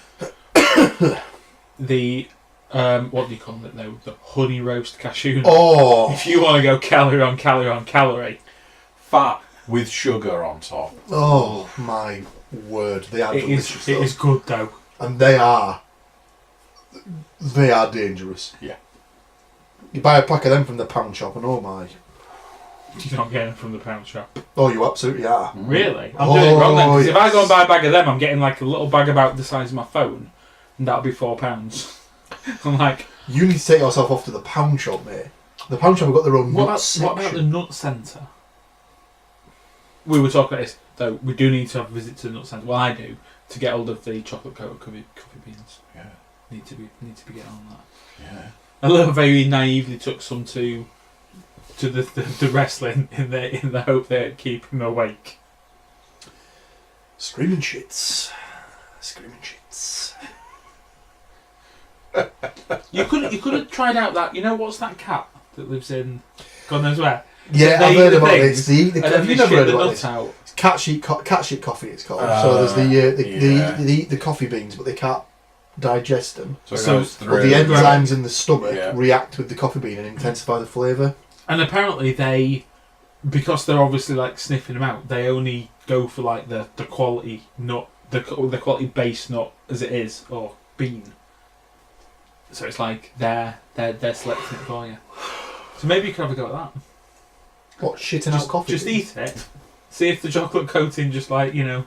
The what do you call it though? The honey roast cashew nut. Oh, If you want to go calorie on calorie on calorie, Fat with sugar on top. oh my word! They are it delicious. is good though. And they are dangerous. Yeah. You buy a pack of them from the pound shop, and oh my, You don't get them from the pound shop. oh, you absolutely are. Really? I'm doing it wrong then. 'Cause if I go and yes. buy a bag of them, I'm getting like a little bag about the size of my phone, and that'll be £4. I'm like, You need to take yourself off to the pound shop, mate. The pound shop have got their own what nuts about the section. nut centre? we were talking about this though. We do need to have a visit to the nut stand. Well, I do, to get hold of the chocolate coated coffee beans. Yeah. Need to be getting on that. Yeah. A little very naively took some to the wrestling in the hope that it'd keep him awake. Screaming shits. You could have tried out that. You know what's that cat that lives in God knows where? Yeah, They I've eat heard the about things, this. and then Have you they never shit heard the about nut this? out. Cat sheet coffee, it's called. So there's yeah. they eat the coffee beans, but they can't digest them. So it So- goes But through. the enzymes in the stomach Yeah. react with the coffee bean and intensify the flavour. And apparently they, because they're obviously like sniffing them out, they only go for like the quality nut, the quality base nut as it is, or bean. So it's like they're selecting it for you. So maybe you could have a go at that. What, shitting out coffee Just beans? eat it. See if the chocolate coating just like, Yeah,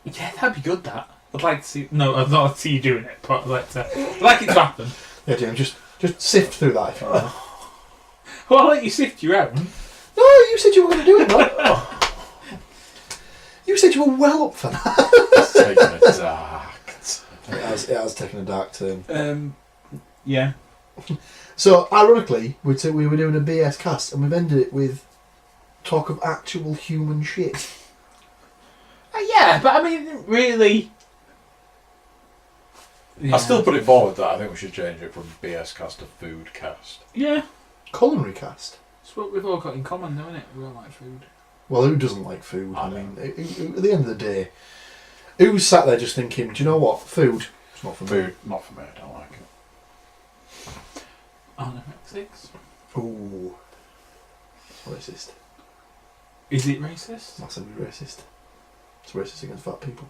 that'd be good, that. I'd like to see... No, I'd not like to see you doing it, but I'd like it to happen. Yeah, Jim, just sift through that if you want. Well, I'll let you sift your own. No, you said you were going to do it, no? You said you were well up for that. It's taking a dark. It has taken a dark turn. Yeah. So, ironically, we were doing a BS cast and we've ended it with talk of actual human shit. Yeah, but I mean, really... I still put it forward that I think we should change it from BS cast to food cast. Yeah. Culinary cast. It's what we've all got in common, though, isn't it? We all like food. Well, who doesn't like food? I I mean, at the end of the day, who's sat there just thinking, do you know what? Food, it's not for me. Food, not for me, I don't like it. Oh, no, 6. Ooh. Racist. Is it racist? Massively racist. It's racist against fat people.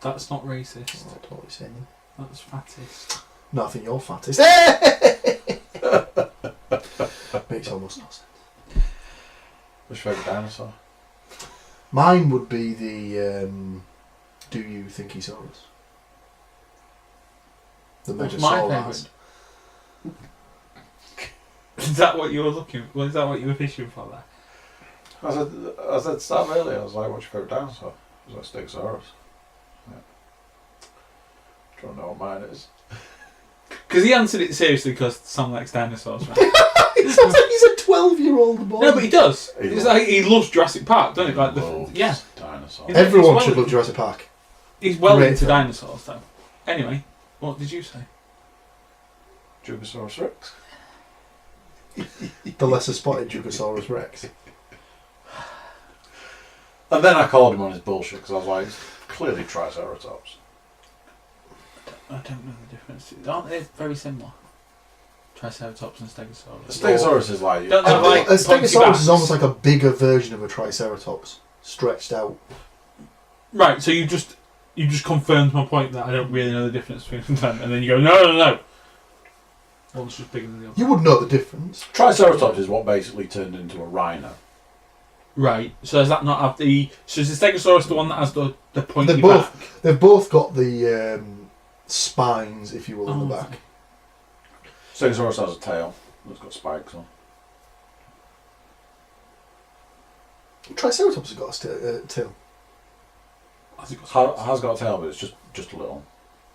That's not racist. That's not what you're saying. That's fattest. No, I think you're fattest. Makes almost no sense. What's your favourite dinosaur? Mine would be the Do You Think He Saw Us? The What's my Megasaurus. favourite? Is that what you were looking for? Is that what you were fishing for there? I said Sam earlier, I was like, what's your favourite dinosaur? I was like, Stegosaurus. Yeah. Do you want to know what mine is? Because he answered it seriously because Sam likes dinosaurs, right? It sounds like he's a 12-year-old boy. No, but he does. He It's loves- like he loves Jurassic Park, doesn't he? Like Loves yeah. dinosaurs. He's Everyone well should into- love Jurassic Park. He's well Great into film. dinosaurs, though. Anyway, what did you say? Jugosaurus Rex. The lesser spotted Jugosaurus Rex. And then I called him on his bullshit because I was like, it's clearly Triceratops. I don't know the difference. Aren't they very similar? Triceratops and Stegosaurus. The Stegosaurus is like... Don't know, like, A Stegosaurus pointy is almost backs. like a bigger version of a Triceratops, stretched out. Right, so you just confirmed my point that I don't really know the difference between them, and then you go, no. One's just bigger than the other. You would know the difference. Triceratops is what basically turned into a rhino. Right, so does that not have the... So is the Stegosaurus the one that has the pointy They've both, back? they've both got the spines, if you will, on the Oh, back. Stegosaurus has a tail that's got spikes on. Triceratops has got a tail. Has it got Has got a tail, but it's just a little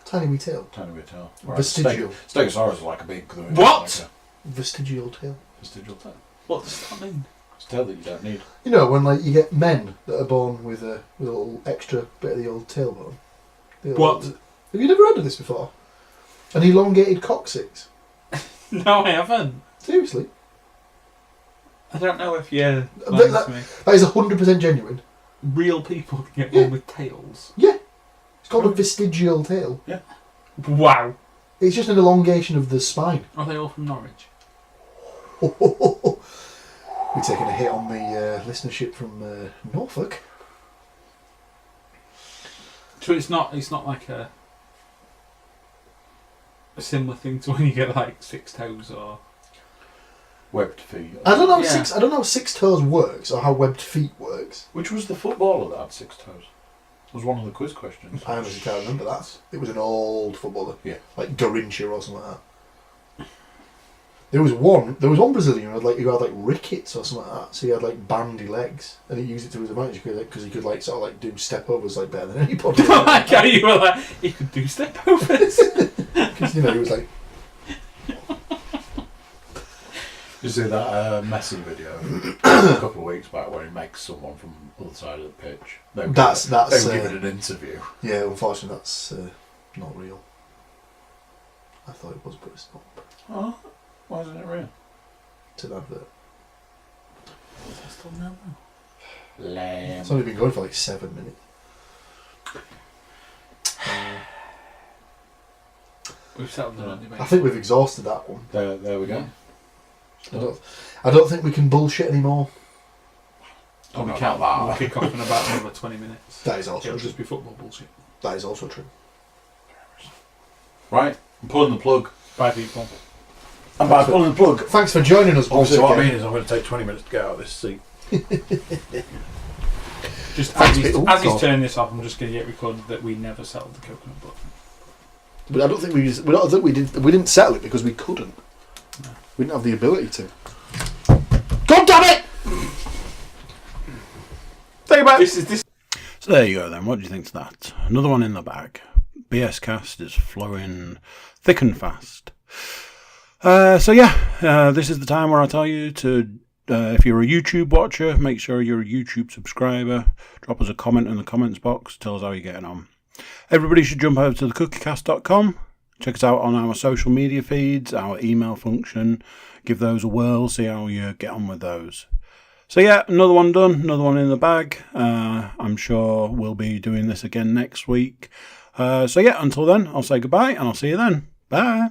Tiny wee tail. tiny bit tail. Vestigial. Stegosaurus is like a big... What? Like Vestigial tail. a vestigial tail. What does that mean? It's a tail that you don't need. You know, when like you get men that are born with a little extra bit of the old tailbone. The old- What? Have you never heard of this before? An elongated coccyx. No, I haven't. Seriously. I don't know if you're But lying that- to me. That is 100% genuine. Real people can get Yeah. born with tails. Yeah. It's called a vestigial tail. Wow. It's just an elongation of the spine. Are they all from Norwich? We're taking a hit on the listenership from Norfolk. So it's not like a similar thing to when you get like 6 toes or... Webbed feet. I don't know. Yeah. I don't know how 6 toes works or how webbed feet works. Which was the footballer that had 6 toes? Was one of the quiz questions. I honestly can't remember that. It was an old footballer. Yeah. Like Garincha or something like that. There was one Brazilian who had like rickets or something like that. So he had like bandy legs, and he used it to his advantage because he could like sort of like do step overs like better than anybody. Like how you were like, he could do step overs. Because he was like. You see that Messi video a couple of weeks back where he makes someone from the other side of the pitch? They were giving an interview. Yeah, unfortunately, that's not real. I thought it was, but it's not. Oh, why isn't it real? It's an advert. I still don't know. Lame. It's only been going for like 7 minutes. We've settled on it, mate. I think we've exhausted that one. There we go. I don't think we can bullshit anymore. Oh, we Not can't. that. We'll kick off in about another 20 minutes. That is also It'll true. just be football bullshit. That is also true. Right, I'm pulling the plug. Bye, people. I'm about pulling the plug. Thanks for joining us. Also, once what I again. mean is I'm going to take 20 minutes to get out of this seat. Just Thanks, as mate. he's God. turning this off, I'm just going to get recorded that we never settled the coconut button. But I don't think we didn't settle it because we couldn't. No. We didn't have the ability to. God damn it! Think about This. So there you go then. What do you think to that? Another one in the bag. BScast is flowing thick and fast. This is the time where I tell you to, if you're a YouTube watcher, make sure you're a YouTube subscriber. Drop us a comment in the comments box. Tell us how you're getting on. Everybody should jump over to the Cookiecast.com. Check us out on our social media feeds, our email function. Give those a whirl, see how you get on with those. So yeah, another one done, another one in the bag. I'm sure we'll be doing this again next week. Until then, I'll say goodbye and I'll see you then. Bye.